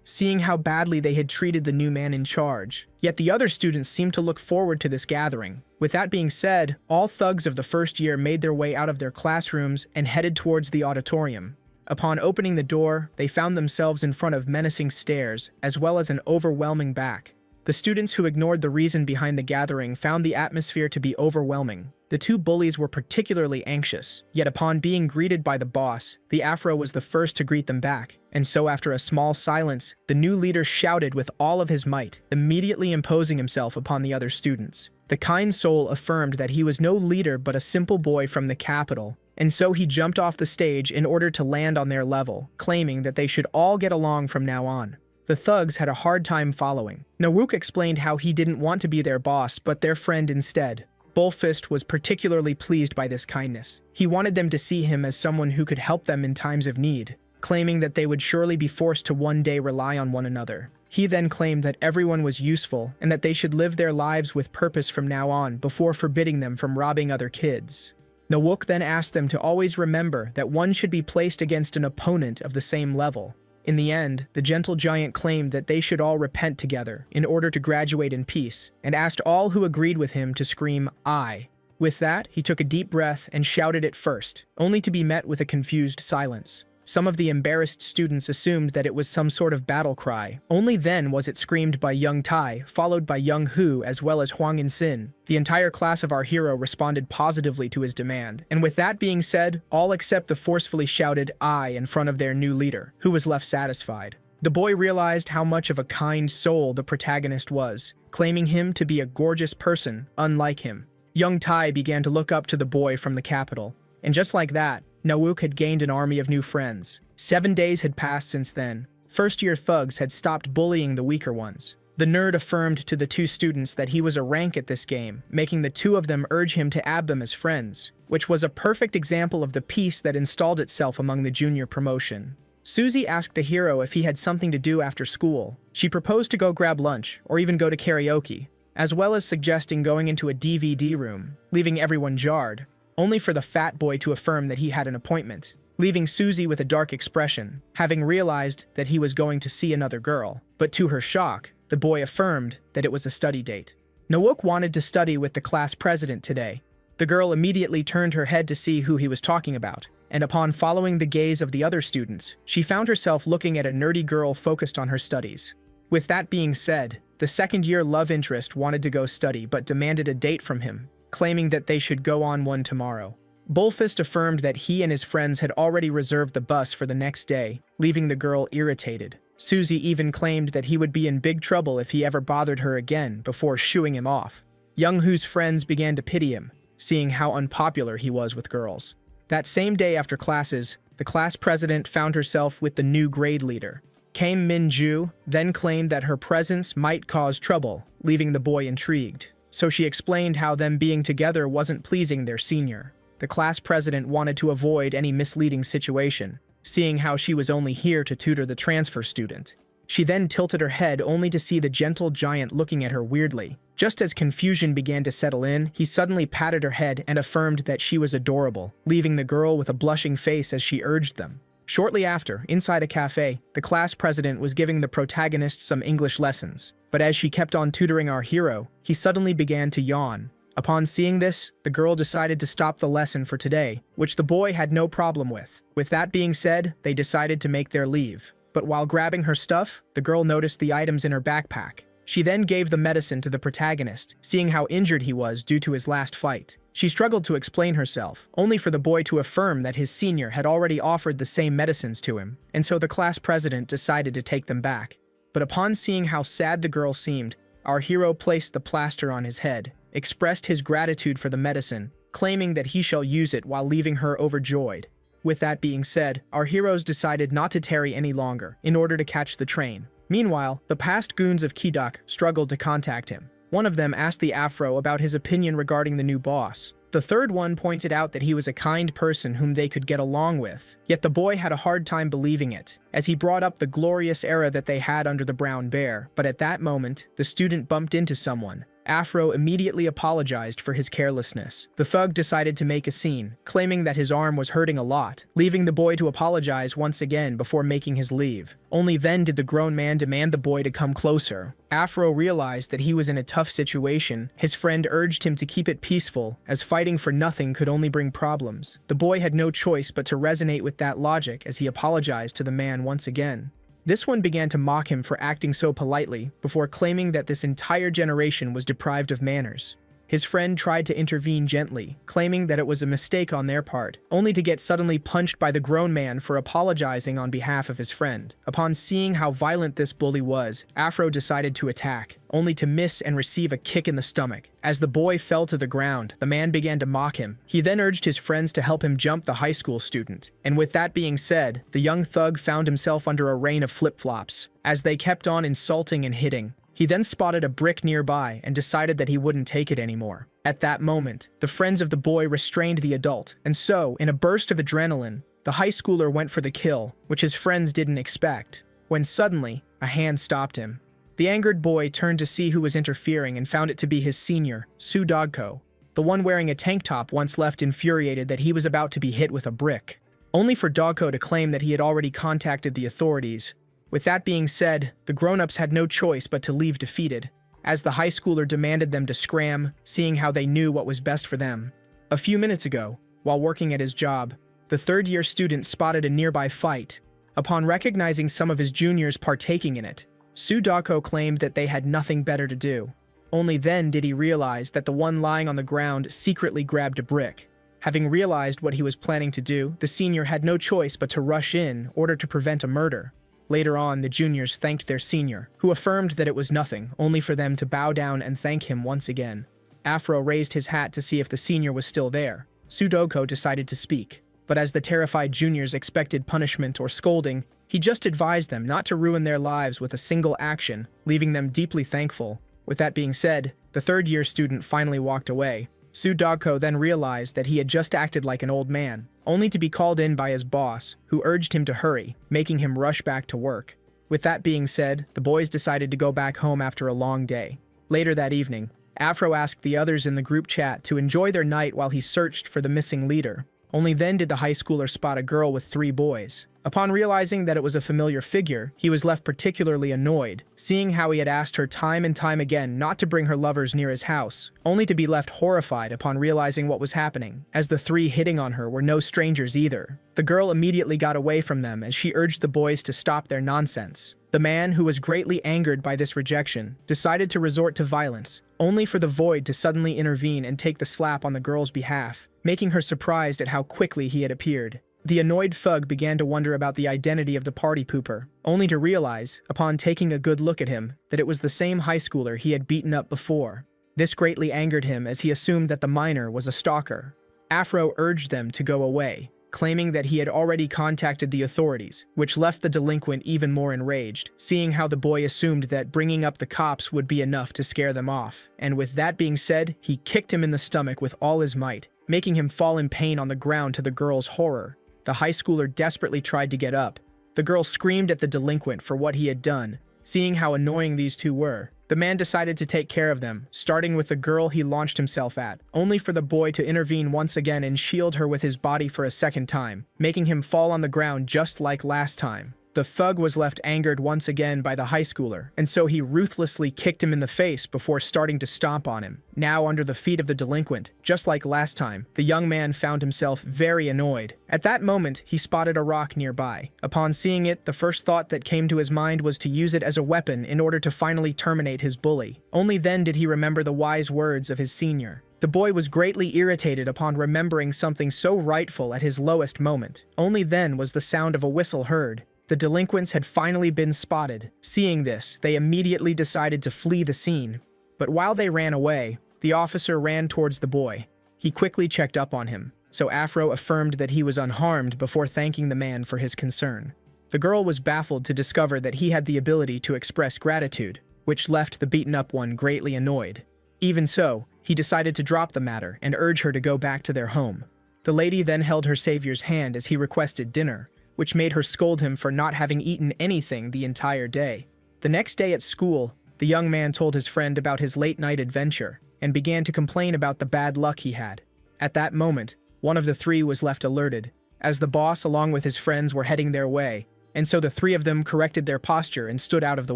seeing how badly they had treated the new man in charge. Yet the other students seemed to look forward to this gathering. With that being said, all thugs of the first year made their way out of their classrooms and headed towards the auditorium. Upon opening the door, they found themselves in front of menacing stares, as well as an overwhelming back. The students who ignored the reason behind the gathering found the atmosphere to be overwhelming. The two bullies were particularly anxious, yet upon being greeted by the boss, the Afro was the first to greet them back. And so after a small silence, the new leader shouted with all of his might, immediately imposing himself upon the other students. The kind soul affirmed that he was no leader but a simple boy from the capital, and so he jumped off the stage in order to land on their level, claiming that they should all get along from now on. The thugs had a hard time following. Nawook explained how he didn't want to be their boss, but their friend instead. Bullfist was particularly pleased by this kindness. He wanted them to see him as someone who could help them in times of need, claiming that they would surely be forced to one day rely on one another. He then claimed that everyone was useful and that they should live their lives with purpose from now on before forbidding them from robbing other kids. Nawook then asked them to always remember that one should be placed against an opponent of the same level. In the end, the gentle giant claimed that they should all repent together in order to graduate in peace, and asked all who agreed with him to scream, "I." With that, he took a deep breath and shouted it first, only to be met with a confused silence. Some of the embarrassed students assumed that it was some sort of battle cry. Only then was it screamed by Young Tai, followed by Young Hu as well as Huang In-sin. The entire class of our hero responded positively to his demand, and with that being said, all except the forcefully shouted "I" in front of their new leader, who was left satisfied. The boy realized how much of a kind soul the protagonist was, claiming him to be a gorgeous person, unlike him. Young Tai began to look up to the boy from the capital, and just like that, Nawook had gained an army of new friends. 7 days had passed since then. First-year thugs had stopped bullying the weaker ones. The nerd affirmed to the two students that he was a rank at this game, making the two of them urge him to add them as friends, which was a perfect example of the peace that installed itself among the junior promotion. Susie asked the hero if he had something to do after school. She proposed to go grab lunch, or even go to karaoke, as well as suggesting going into a DVD room, leaving everyone jarred, only for the fat boy to affirm that he had an appointment, leaving Susie with a dark expression, having realized that he was going to see another girl. But to her shock, the boy affirmed that it was a study date. Nawook wanted to study with the class president today. The girl immediately turned her head to see who he was talking about, and upon following the gaze of the other students, she found herself looking at a nerdy girl focused on her studies. With that being said, the second-year love interest wanted to go study but demanded a date from him, claiming that they should go on one tomorrow. Bullfist affirmed that he and his friends had already reserved the bus for the next day, leaving the girl irritated. Susie even claimed that he would be in big trouble if he ever bothered her again before shooing him off. Young-Hoo's friends began to pity him, seeing how unpopular he was with girls. That same day after classes, the class president found herself with the new grade leader. Kame Min-ju then claimed that her presence might cause trouble, leaving the boy intrigued. So she explained how them being together wasn't pleasing their senior. The class president wanted to avoid any misleading situation, seeing how she was only here to tutor the transfer student. She then tilted her head only to see the gentle giant looking at her weirdly. Just as confusion began to settle in, he suddenly patted her head and affirmed that she was adorable, leaving the girl with a blushing face as she urged them. Shortly after, inside a cafe, the class president was giving the protagonist some English lessons. But as she kept on tutoring our hero, he suddenly began to yawn. Upon seeing this, the girl decided to stop the lesson for today, which the boy had no problem with. With that being said, they decided to make their leave. But while grabbing her stuff, the girl noticed the items in her backpack. She then gave the medicine to the protagonist, seeing how injured he was due to his last fight. She struggled to explain herself, only for the boy to affirm that his senior had already offered the same medicines to him, and so the class president decided to take them back. But upon seeing how sad the girl seemed, our hero placed the plaster on his head, expressed his gratitude for the medicine, claiming that he shall use it while leaving her overjoyed. With that being said, our heroes decided not to tarry any longer, in order to catch the train. Meanwhile, the past goons of Kidok struggled to contact him. One of them asked the Afro about his opinion regarding the new boss. The third one pointed out that he was a kind person whom they could get along with, yet the boy had a hard time believing it, as he brought up the glorious era that they had under the brown bear. But at that moment, the student bumped into someone. Afro immediately apologized for his carelessness. The thug decided to make a scene, claiming that his arm was hurting a lot, leaving the boy to apologize once again before making his leave. Only then did the grown man demand the boy to come closer. Afro realized that he was in a tough situation. His friend urged him to keep it peaceful, as fighting for nothing could only bring problems. The boy had no choice but to resonate with that logic as he apologized to the man once again. This one began to mock him for acting so politely, before claiming that this entire generation was deprived of manners. His friend tried to intervene gently, claiming that it was a mistake on their part, only to get suddenly punched by the grown man for apologizing on behalf of his friend. Upon seeing how violent this bully was, Afro decided to attack, only to miss and receive a kick in the stomach. As the boy fell to the ground, the man began to mock him. He then urged his friends to help him jump the high school student. And with that being said, the young thug found himself under a rain of flip-flops, as they kept on insulting and hitting. He then spotted a brick nearby and decided that he wouldn't take it anymore. At that moment, the friends of the boy restrained the adult, and so, in a burst of adrenaline, the high schooler went for the kill, which his friends didn't expect, when suddenly, a hand stopped him. The angered boy turned to see who was interfering and found it to be his senior, Su Dogko, the one wearing a tank top once left infuriated that he was about to be hit with a brick, only for Dogko to claim that he had already contacted the authorities. With that being said, the grown-ups had no choice but to leave defeated, as the high schooler demanded them to scram, seeing how they knew what was best for them. A few minutes ago, while working at his job, the third-year student spotted a nearby fight. Upon recognizing some of his juniors partaking in it, Sudako claimed that they had nothing better to do. Only then did he realize that the one lying on the ground secretly grabbed a brick. Having realized what he was planning to do, the senior had no choice but to rush in order to prevent a murder. Later on, the juniors thanked their senior, who affirmed that it was nothing, only for them to bow down and thank him once again. Afro raised his hat to see if the senior was still there. Sudoko decided to speak, but as the terrified juniors expected punishment or scolding, he just advised them not to ruin their lives with a single action, leaving them deeply thankful. With that being said, the third-year student finally walked away. Sudoko then realized that he had just acted like an old man, only to be called in by his boss, who urged him to hurry, making him rush back to work. With that being said, the boys decided to go back home after a long day. Later that evening, Afro asked the others in the group chat to enjoy their night while he searched for the missing leader. Only then did the high schooler spot a girl with 3 boys. Upon realizing that it was a familiar figure, he was left particularly annoyed, seeing how he had asked her time and time again not to bring her lovers near his house, only to be left horrified upon realizing what was happening, as the 3 hitting on her were no strangers either. The girl immediately got away from them as she urged the boys to stop their nonsense. The man, who was greatly angered by this rejection, decided to resort to violence, only for the Void to suddenly intervene and take the slap on the girl's behalf, making her surprised at how quickly he had appeared. The annoyed thug began to wonder about the identity of the party pooper, only to realize, upon taking a good look at him, that it was the same high schooler he had beaten up before. This greatly angered him as he assumed that the minor was a stalker. Afro urged them to go away, claiming that he had already contacted the authorities, which left the delinquent even more enraged, seeing how the boy assumed that bringing up the cops would be enough to scare them off. And with that being said, he kicked him in the stomach with all his might, making him fall in pain on the ground to the girl's horror. The high schooler desperately tried to get up. The girl screamed at the delinquent for what he had done. Seeing how annoying these two were, the man decided to take care of them, starting with the girl he launched himself at, only for the boy to intervene once again and shield her with his body for a second time, making him fall on the ground just like last time. The thug was left angered once again by the high schooler, and so he ruthlessly kicked him in the face before starting to stomp on him. Now under the feet of the delinquent, just like last time, the young man found himself very annoyed. At that moment, he spotted a rock nearby. Upon seeing it, the first thought that came to his mind was to use it as a weapon in order to finally terminate his bully. Only then did he remember the wise words of his senior. The boy was greatly irritated upon remembering something so rightful at his lowest moment. Only then was the sound of a whistle heard. The delinquents had finally been spotted. Seeing this, they immediately decided to flee the scene. But while they ran away, the officer ran towards the boy. He quickly checked up on him, so Afro affirmed that he was unharmed before thanking the man for his concern. The girl was baffled to discover that he had the ability to express gratitude, which left the beaten-up one greatly annoyed. Even so, he decided to drop the matter and urge her to go back to their home. The lady then held her savior's hand as he requested dinner, which made her scold him for not having eaten anything the entire day. The next day at school, the young man told his friend about his late-night adventure and began to complain about the bad luck he had. At that moment, one of the three was left alerted, as the boss along with his friends were heading their way, and so the three of them corrected their posture and stood out of the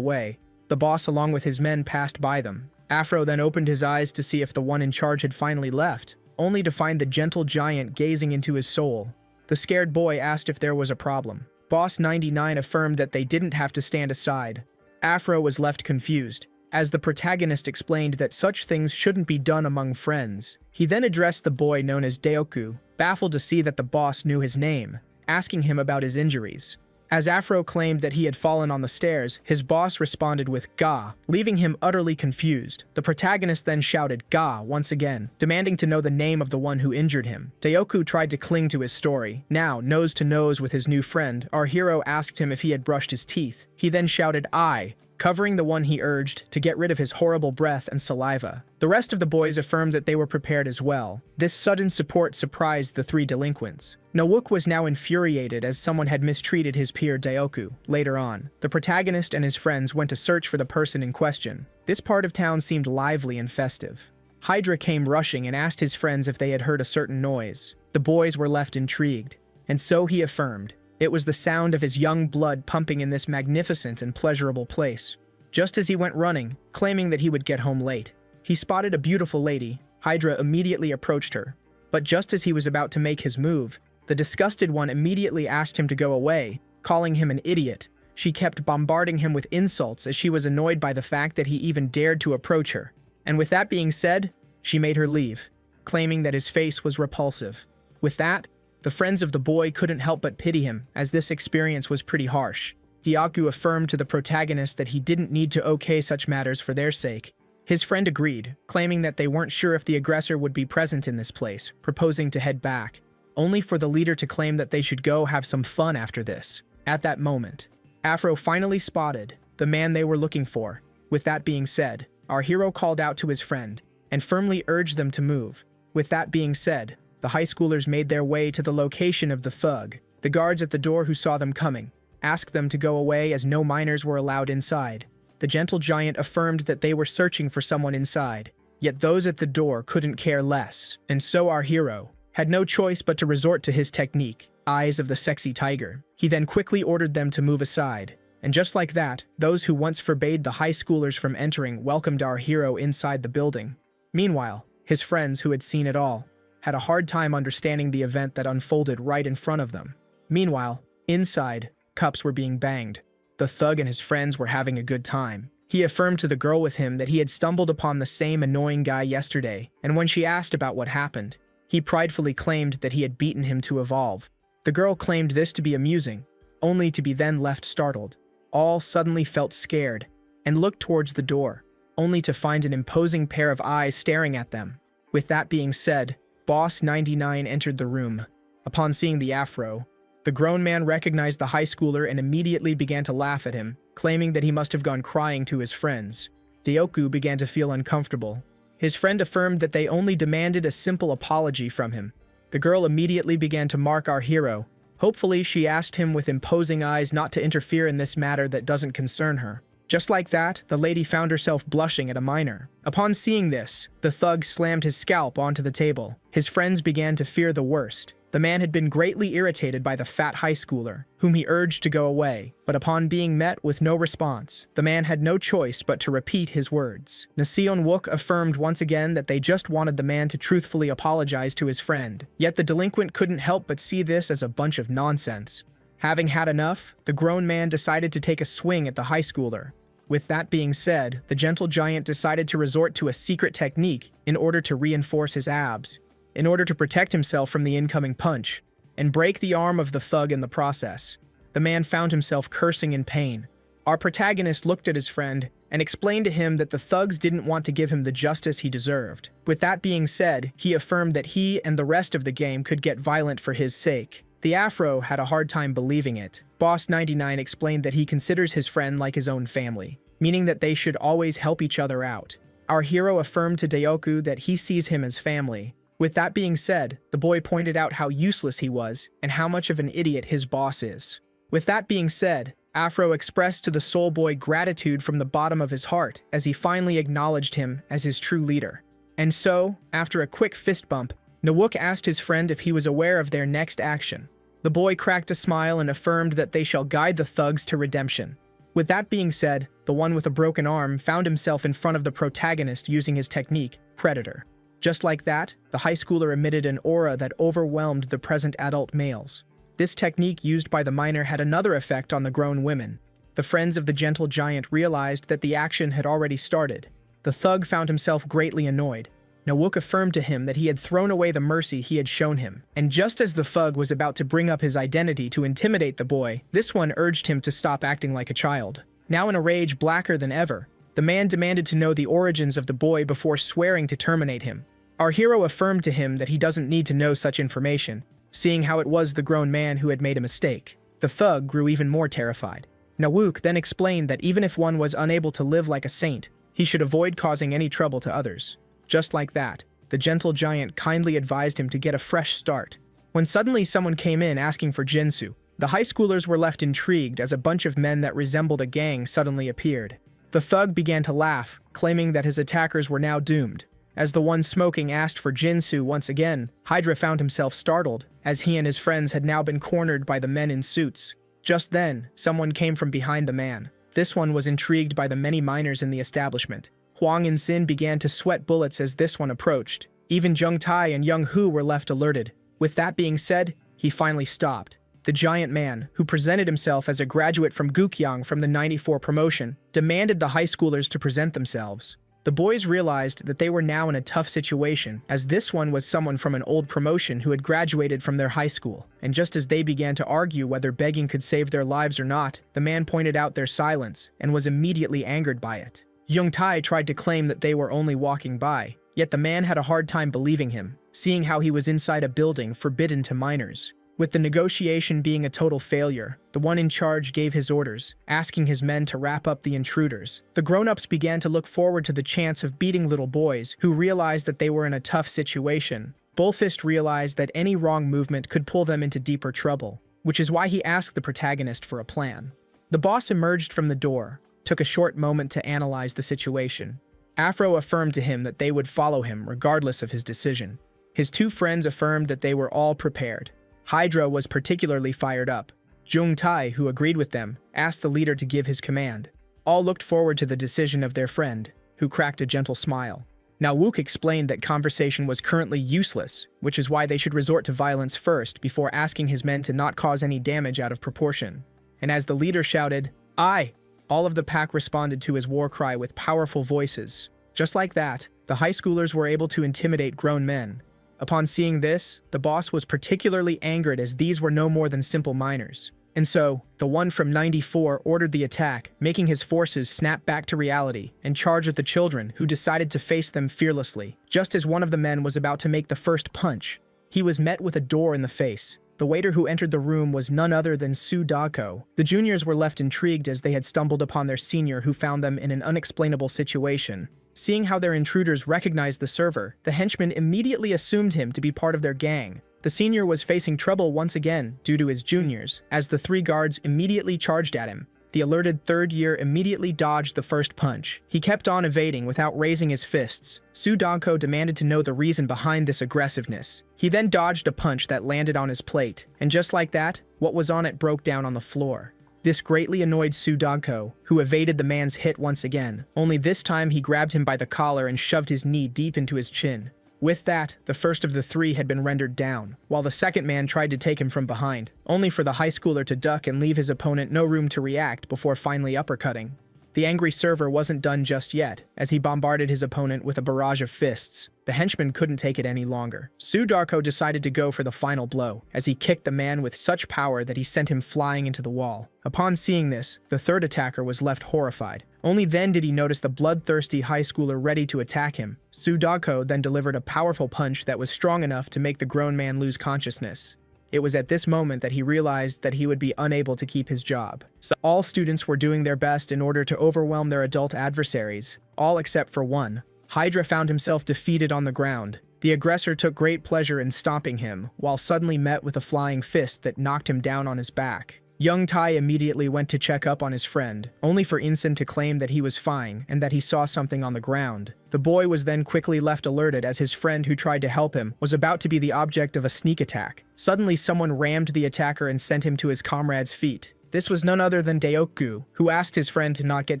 way. The boss along with his men passed by them. Afro then opened his eyes to see if the one in charge had finally left, only to find the gentle giant gazing into his soul. The scared boy asked if there was a problem. Boss 99 affirmed that they didn't have to stand aside. Afro was left confused, as the protagonist explained that such things shouldn't be done among friends. He then addressed the boy known as Deoku, baffled to see that the boss knew his name, asking him about his injuries. As Afro claimed that he had fallen on the stairs, his boss responded with "Ga," leaving him utterly confused. The protagonist then shouted "Ga" once again, demanding to know the name of the one who injured him. Deoku tried to cling to his story. Now, nose to nose with his new friend, our hero asked him if he had brushed his teeth. He then shouted "I," covering the one he urged to get rid of his horrible breath and saliva. The rest of the boys affirmed that they were prepared as well. This sudden support surprised the three delinquents. Nowook was now infuriated as someone had mistreated his peer Deoku. Later on, the protagonist and his friends went to search for the person in question. This part of town seemed lively and festive. Hydra came rushing and asked his friends if they had heard a certain noise. The boys were left intrigued, and so he affirmed. It was the sound of his young blood pumping in this magnificent and pleasurable place. Just as he went running, claiming that he would get home late, he spotted a beautiful lady. Hydra immediately approached her. But just as he was about to make his move, the disgusted one immediately asked him to go away, calling him an idiot. She kept bombarding him with insults as she was annoyed by the fact that he even dared to approach her. And with that being said, she made her leave, claiming that his face was repulsive. With that, the friends of the boy couldn't help but pity him, as this experience was pretty harsh. Deoku affirmed to the protagonist that he didn't need to okay such matters for their sake. His friend agreed, claiming that they weren't sure if the aggressor would be present in this place, proposing to head back, only for the leader to claim that they should go have some fun after this. At that moment, Afro finally spotted the man they were looking for. With that being said, our hero called out to his friend and firmly urged them to move. With that being said, the high schoolers made their way to the location of the thug. The guards at the door who saw them coming asked them to go away as no minors were allowed inside. The gentle giant affirmed that they were searching for someone inside, yet those at the door couldn't care less, and so our hero had no choice but to resort to his technique, Eyes of the Sexy Tiger. He then quickly ordered them to move aside, and just like that, those who once forbade the high schoolers from entering welcomed our hero inside the building. Meanwhile, his friends who had seen it all had a hard time understanding the event that unfolded right in front of them. Meanwhile, inside, cups were being banged. The thug and his friends were having a good time. He affirmed to the girl with him that he had stumbled upon the same annoying guy yesterday, and when she asked about what happened, he pridefully claimed that he had beaten him to evolve. The girl claimed this to be amusing, only to be then left startled. All suddenly felt scared, and looked towards the door, only to find an imposing pair of eyes staring at them. With that being said, Boss 99 entered the room. Upon seeing the afro, the grown man recognized the high schooler and immediately began to laugh at him, claiming that he must have gone crying to his friends. Dayoku began to feel uncomfortable. His friend affirmed that they only demanded a simple apology from him. The girl immediately began to mark our hero. Hopefully, she asked him with imposing eyes not to interfere in this matter that doesn't concern her. Just like that, the lady found herself blushing at a minor. Upon seeing this, the thug slammed his scalp onto the table. His friends began to fear the worst. The man had been greatly irritated by the fat high schooler, whom he urged to go away, but upon being met with no response, the man had no choice but to repeat his words. Naseon Wook affirmed once again that they just wanted the man to truthfully apologize to his friend, yet the delinquent couldn't help but see this as a bunch of nonsense. Having had enough, the grown man decided to take a swing at the high schooler. With that being said, the gentle giant decided to resort to a secret technique in order to reinforce his abs, in order to protect himself from the incoming punch, and break the arm of the thug in the process. The man found himself cursing in pain. Our protagonist looked at his friend and explained to him that the thugs didn't want to give him the justice he deserved. With that being said, he affirmed that he and the rest of the game could get violent for his sake. The afro had a hard time believing it. Boss 99 explained that he considers his friend like his own family, meaning that they should always help each other out. Our hero affirmed to Dayoku that he sees him as family. With that being said, the boy pointed out how useless he was and how much of an idiot his boss is. With that being said, Afro expressed to the soul boy gratitude from the bottom of his heart as he finally acknowledged him as his true leader. And so, after a quick fist bump, Nawook asked his friend if he was aware of their next action. The boy cracked a smile and affirmed that they shall guide the thugs to redemption. With that being said, the one with a broken arm found himself in front of the protagonist using his technique, Predator. Just like that, the high schooler emitted an aura that overwhelmed the present adult males. This technique used by the minor had another effect on the grown women. The friends of the gentle giant realized that the action had already started. The thug found himself greatly annoyed. Nawook affirmed to him that he had thrown away the mercy he had shown him, and just as the thug was about to bring up his identity to intimidate the boy, this one urged him to stop acting like a child. Now in a rage blacker than ever, the man demanded to know the origins of the boy before swearing to terminate him. Our hero affirmed to him that he doesn't need to know such information, seeing how it was the grown man who had made a mistake. The thug grew even more terrified. Nawook then explained that even if one was unable to live like a saint, he should avoid causing any trouble to others. Just like that, the gentle giant kindly advised him to get a fresh start. When suddenly someone came in asking for Jinsu, the high schoolers were left intrigued as a bunch of men that resembled a gang suddenly appeared. The thug began to laugh, claiming that his attackers were now doomed. As the one smoking asked for Jinsu once again, Hydra found himself startled, as he and his friends had now been cornered by the men in suits. Just then, someone came from behind the man. This one was intrigued by the many minors in the establishment. Huang and Sin began to sweat bullets as this one approached. Even Jung Tai and Young Hu were left alerted. With that being said, he finally stopped. The giant man, who presented himself as a graduate from Gukyang from the 94 promotion, demanded the high schoolers to present themselves. The boys realized that they were now in a tough situation, as this one was someone from an old promotion who had graduated from their high school, and just as they began to argue whether begging could save their lives or not, the man pointed out their silence and was immediately angered by it. Jung Tai tried to claim that they were only walking by, yet the man had a hard time believing him, seeing how he was inside a building forbidden to minors. With the negotiation being a total failure, the one in charge gave his orders, asking his men to wrap up the intruders. The grown-ups began to look forward to the chance of beating little boys, who realized that they were in a tough situation. Bullfist realized that any wrong movement could pull them into deeper trouble, which is why he asked the protagonist for a plan. The boss emerged from the door, took a short moment to analyze the situation. Afro affirmed to him that they would follow him regardless of his decision. His two friends affirmed that they were all prepared. Hydra was particularly fired up. Jung Tai, who agreed with them, asked the leader to give his command. All looked forward to the decision of their friend, who cracked a gentle smile. Now Wook explained that conversation was currently useless, which is why they should resort to violence first before asking his men to not cause any damage out of proportion. And as the leader shouted, "Aye!" All of the pack responded to his war cry with powerful voices. Just like that, the high schoolers were able to intimidate grown men. Upon seeing this, the boss was particularly angered as these were no more than simple minors. And so, the one from 94 ordered the attack, making his forces snap back to reality and charge at the children, who decided to face them fearlessly. Just as one of the men was about to make the first punch, he was met with a door in the face. The waiter who entered the room was none other than Sudako. The juniors were left intrigued as they had stumbled upon their senior, who found them in an unexplainable situation. Seeing how their intruders recognized the server, the henchmen immediately assumed him to be part of their gang. The senior was facing trouble once again due to his juniors, as the three guards immediately charged at him. The alerted third year immediately dodged the first punch. He kept on evading without raising his fists. Sudako demanded to know the reason behind this aggressiveness. He then dodged a punch that landed on his plate, and just like that, what was on it broke down on the floor. This greatly annoyed Sudako, who evaded the man's hit once again, only this time he grabbed him by the collar and shoved his knee deep into his chin. With that, the first of the three had been rendered down, while the second man tried to take him from behind, only for the high schooler to duck and leave his opponent no room to react before finally uppercutting. The angry server wasn't done just yet, as he bombarded his opponent with a barrage of fists. The henchman couldn't take it any longer. Sudako decided to go for the final blow, as he kicked the man with such power that he sent him flying into the wall. Upon seeing this, the third attacker was left horrified. Only then did he notice the bloodthirsty high schooler ready to attack him. Sudako then delivered a powerful punch that was strong enough to make the grown man lose consciousness. It was at this moment that he realized that he would be unable to keep his job. So all students were doing their best in order to overwhelm their adult adversaries, all except for one. Hydra found himself defeated on the ground. The aggressor took great pleasure in stomping him, while suddenly met with a flying fist that knocked him down on his back. Young Tai immediately went to check up on his friend, only for Insen to claim that he was fine and that he saw something on the ground. The boy was then quickly left alerted as his friend who tried to help him was about to be the object of a sneak attack. Suddenly someone rammed the attacker and sent him to his comrade's feet. This was none other than Deoku, who asked his friend to not get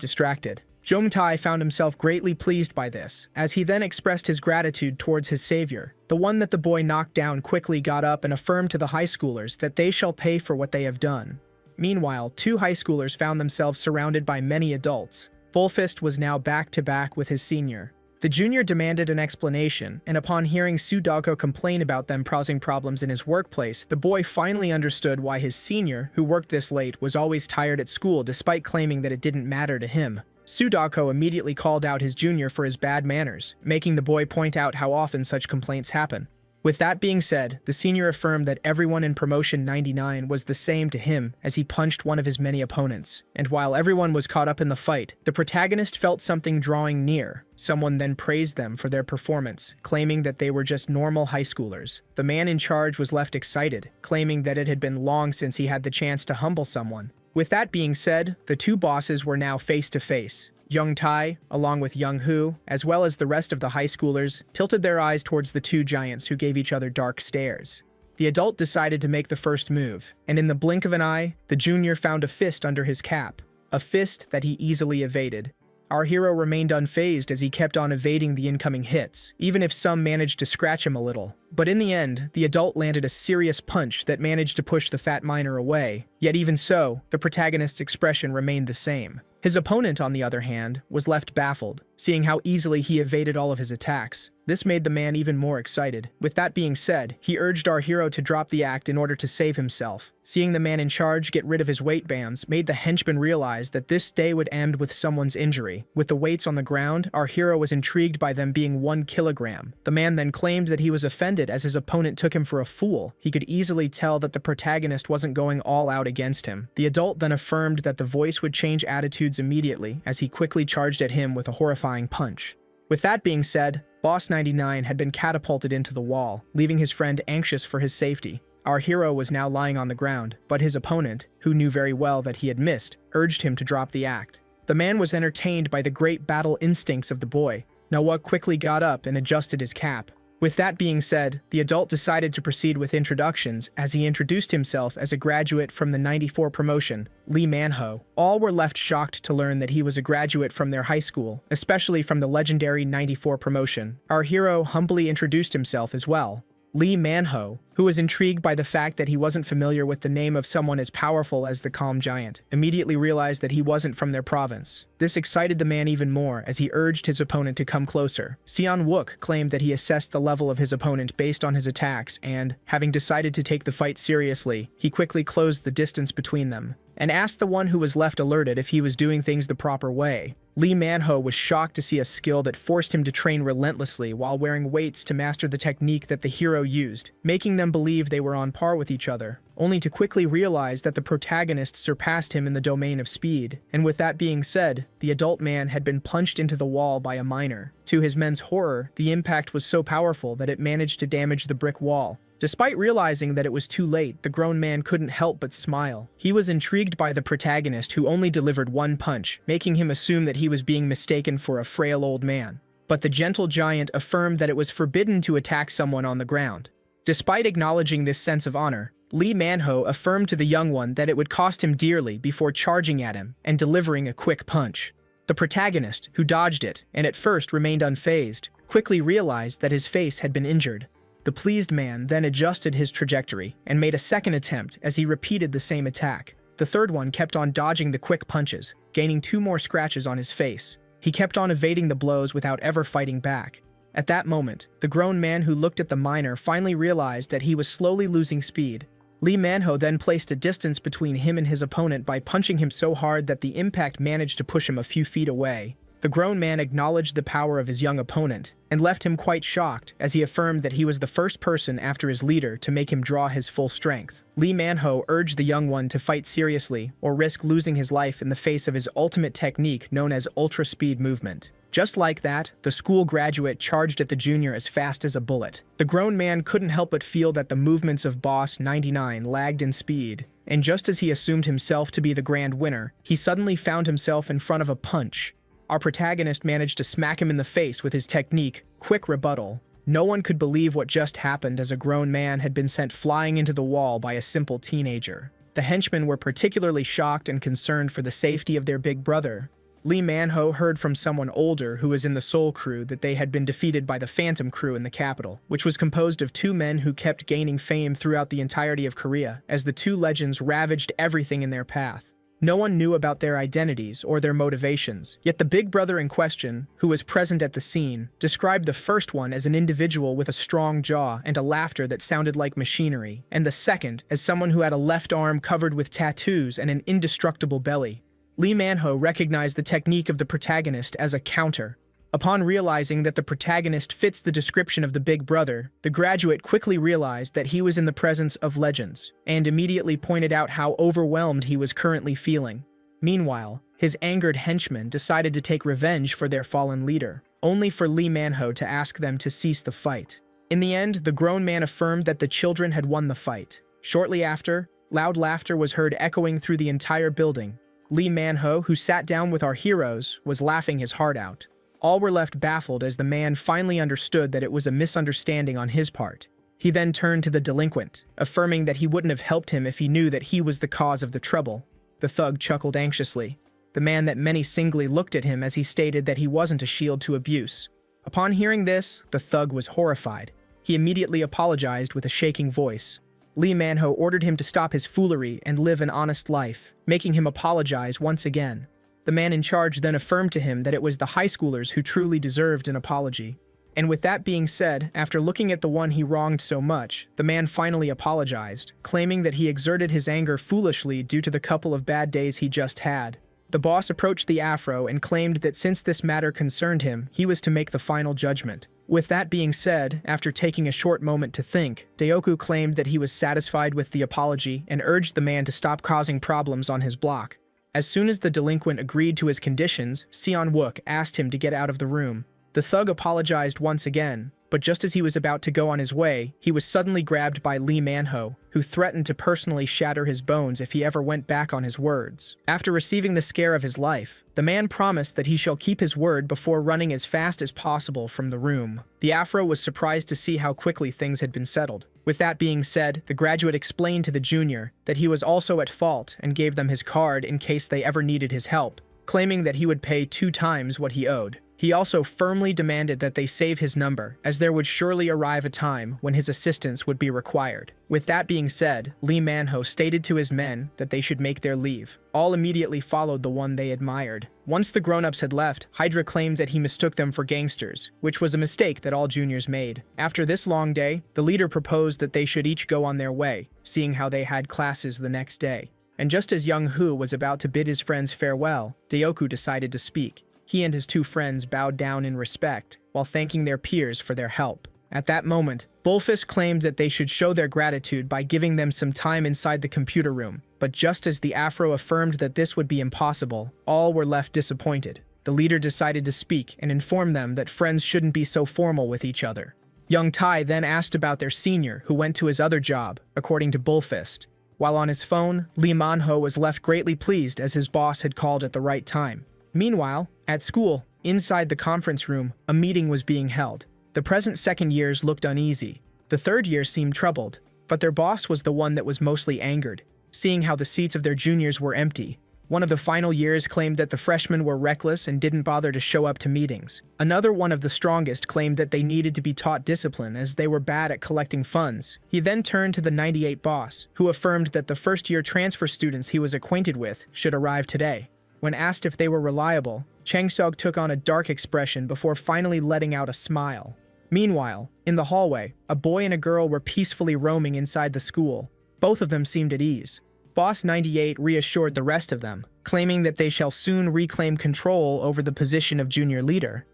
distracted. Jomtai found himself greatly pleased by this, as he then expressed his gratitude towards his savior. The one that the boy knocked down quickly got up and affirmed to the high schoolers that they shall pay for what they have done. Meanwhile, two high schoolers found themselves surrounded by many adults. Fullfist was now back-to-back with his senior. The junior demanded an explanation, and upon hearing Sudako complain about them causing problems in his workplace, the boy finally understood why his senior, who worked this late, was always tired at school despite claiming that it didn't matter to him. Sudako immediately called out his junior for his bad manners, making the boy point out how often such complaints happen. With that being said, the senior affirmed that everyone in Promotion 99 was the same to him as he punched one of his many opponents. And while everyone was caught up in the fight, the protagonist felt something drawing near. Someone then praised them for their performance, claiming that they were just normal high schoolers. The man in charge was left excited, claiming that it had been long since he had the chance to humble someone. With that being said, the two bosses were now face to face. Young Tai, along with Young Hu, as well as the rest of the high schoolers, tilted their eyes towards the two giants who gave each other dark stares. The adult decided to make the first move, and in the blink of an eye, the junior found a fist under his cap, a fist that he easily evaded. Our hero remained unfazed as he kept on evading the incoming hits, even if some managed to scratch him a little. But in the end, the adult landed a serious punch that managed to push the fat miner away. Yet even so, the protagonist's expression remained the same. His opponent, on the other hand, was left baffled, seeing how easily he evaded all of his attacks. This made the man even more excited. With that being said, he urged our hero to drop the act in order to save himself. Seeing the man in charge get rid of his weight bands made the henchman realize that this day would end with someone's injury. With the weights on the ground, our hero was intrigued by them being 1 kilogram. The man then claimed that he was offended as his opponent took him for a fool. He could easily tell that the protagonist wasn't going all out against him. The adult then affirmed that the voice would change attitudes immediately as he quickly charged at him with a horrifying punch. With that being said, Boss 99 had been catapulted into the wall, leaving his friend anxious for his safety. Our hero was now lying on the ground, but his opponent, who knew very well that he had missed, urged him to drop the act. The man was entertained by the great battle instincts of the boy. Manhwa quickly got up and adjusted his cap. With that being said, the adult decided to proceed with introductions as he introduced himself as a graduate from the 94 promotion, Lee Manhwa. All were left shocked to learn that he was a graduate from their high school, especially from the legendary 94 promotion. Our hero humbly introduced himself as well. Lee Manhwa, who was intrigued by the fact that he wasn't familiar with the name of someone as powerful as the Calm Giant, immediately realized that he wasn't from their province. This excited the man even more as he urged his opponent to come closer. Seon-wook claimed that he assessed the level of his opponent based on his attacks and, having decided to take the fight seriously, he quickly closed the distance between them and asked the one who was left alerted if he was doing things the proper way. Lee Man-ho was shocked to see a skill that forced him to train relentlessly while wearing weights to master the technique that the hero used, making them believe they were on par with each other, only to quickly realize that the protagonist surpassed him in the domain of speed. And with that being said, the adult man had been punched into the wall by a minor. To his men's horror, the impact was so powerful that it managed to damage the brick wall. Despite realizing that it was too late, the grown man couldn't help but smile. He was intrigued by the protagonist who only delivered one punch, making him assume that he was being mistaken for a frail old man. But the gentle giant affirmed that it was forbidden to attack someone on the ground. Despite acknowledging this sense of honor, Lee Man-ho affirmed to the young one that it would cost him dearly before charging at him and delivering a quick punch. The protagonist, who dodged it and at first remained unfazed, quickly realized that his face had been injured. The pleased man then adjusted his trajectory and made a second attempt as he repeated the same attack. The third one kept on dodging the quick punches, gaining 2 more scratches on his face. He kept on evading the blows without ever fighting back. At that moment, the grown man who looked at the minor finally realized that he was slowly losing speed. Lee Man-ho then placed a distance between him and his opponent by punching him so hard that the impact managed to push him a few feet away. The grown man acknowledged the power of his young opponent and left him quite shocked as he affirmed that he was the first person after his leader to make him draw his full strength. Lee Man-ho urged the young one to fight seriously or risk losing his life in the face of his ultimate technique known as ultra-speed movement. Just like that, the school graduate charged at the junior as fast as a bullet. The grown man couldn't help but feel that the movements of Boss 99 lagged in speed, and just as he assumed himself to be the grand winner, he suddenly found himself in front of a punch. Our protagonist managed to smack him in the face with his technique, Quick Rebuttal. No one could believe what just happened as a grown man had been sent flying into the wall by a simple teenager. The henchmen were particularly shocked and concerned for the safety of their big brother. Lee Man-ho heard from someone older who was in the Seoul crew that they had been defeated by the Phantom crew in the capital, which was composed of 2 men who kept gaining fame throughout the entirety of Korea, as the 2 legends ravaged everything in their path. No one knew about their identities or their motivations, yet the big brother in question, who was present at the scene, described the first one as an individual with a strong jaw and a laughter that sounded like machinery, and the second as someone who had a left arm covered with tattoos and an indestructible belly. Lee Man-ho recognized the technique of the protagonist as a counter. Upon realizing that the protagonist fits the description of the big brother, the graduate quickly realized that he was in the presence of legends, and immediately pointed out how overwhelmed he was currently feeling. Meanwhile, his angered henchmen decided to take revenge for their fallen leader, only for Lee Man-ho to ask them to cease the fight. In the end, the grown man affirmed that the children had won the fight. Shortly after, loud laughter was heard echoing through the entire building. Lee Man-ho, who sat down with our heroes, was laughing his heart out. All were left baffled as the man finally understood that it was a misunderstanding on his part. He then turned to the delinquent, affirming that he wouldn't have helped him if he knew that he was the cause of the trouble. The thug chuckled anxiously. The man that many singly looked at him as he stated that he wasn't a shield to abuse. Upon hearing this, the thug was horrified. He immediately apologized with a shaking voice. Lee Man-ho ordered him to stop his foolery and live an honest life, making him apologize once again. The man in charge then affirmed to him that it was the high schoolers who truly deserved an apology. And with that being said, after looking at the one he wronged so much, the man finally apologized, claiming that he exerted his anger foolishly due to the couple of bad days he just had. The boss approached the Afro and claimed that since this matter concerned him, he was to make the final judgment. With that being said, after taking a short moment to think, Daeoku claimed that he was satisfied with the apology and urged the man to stop causing problems on his block. As soon as the delinquent agreed to his conditions, Seon-wook asked him to get out of the room. The thug apologized once again, but just as he was about to go on his way, he was suddenly grabbed by Lee Man-ho, who threatened to personally shatter his bones if he ever went back on his words. After receiving the scare of his life, the man promised that he shall keep his word before running as fast as possible from the room. The Afro was surprised to see how quickly things had been settled. With that being said, the graduate explained to the junior that he was also at fault and gave them his card in case they ever needed his help, claiming that he would pay 2 times what he owed. He also firmly demanded that they save his number, as there would surely arrive a time when his assistance would be required. With that being said, Lee Man-ho stated to his men that they should make their leave. All immediately followed the one they admired. Once the grown-ups had left, Hydra claimed that he mistook them for gangsters, which was a mistake that all juniors made. After this long day, the leader proposed that they should each go on their way, seeing how they had classes the next day. And just as Young Hoo was about to bid his friends farewell, Dayoku decided to speak. He and his two friends bowed down in respect, while thanking their peers for their help. At that moment, Bullfist claimed that they should show their gratitude by giving them some time inside the computer room, but just as the Afro affirmed that this would be impossible, all were left disappointed. The leader decided to speak and inform them that friends shouldn't be so formal with each other. Young Tai then asked about their senior, who went to his other job, according to Bullfist. While on his phone, Lee Man-ho was left greatly pleased as his boss had called at the right time. Meanwhile, at school, inside the conference room, a meeting was being held. The present second years looked uneasy. The third year seemed troubled, but their boss was the one that was mostly angered, seeing how the seats of their juniors were empty. One of the final years claimed that the freshmen were reckless and didn't bother to show up to meetings. Another one of the strongest claimed that they needed to be taught discipline as they were bad at collecting funds. He then turned to the 98 boss, who affirmed that the first-year transfer students he was acquainted with should arrive today. When asked if they were reliable, Chang Seog took on a dark expression before finally letting out a smile. Meanwhile, in the hallway, a boy and a girl were peacefully roaming inside the school. Both of them seemed at ease. Boss 98 reassured the rest of them, claiming that they shall soon reclaim control over the position of junior leader.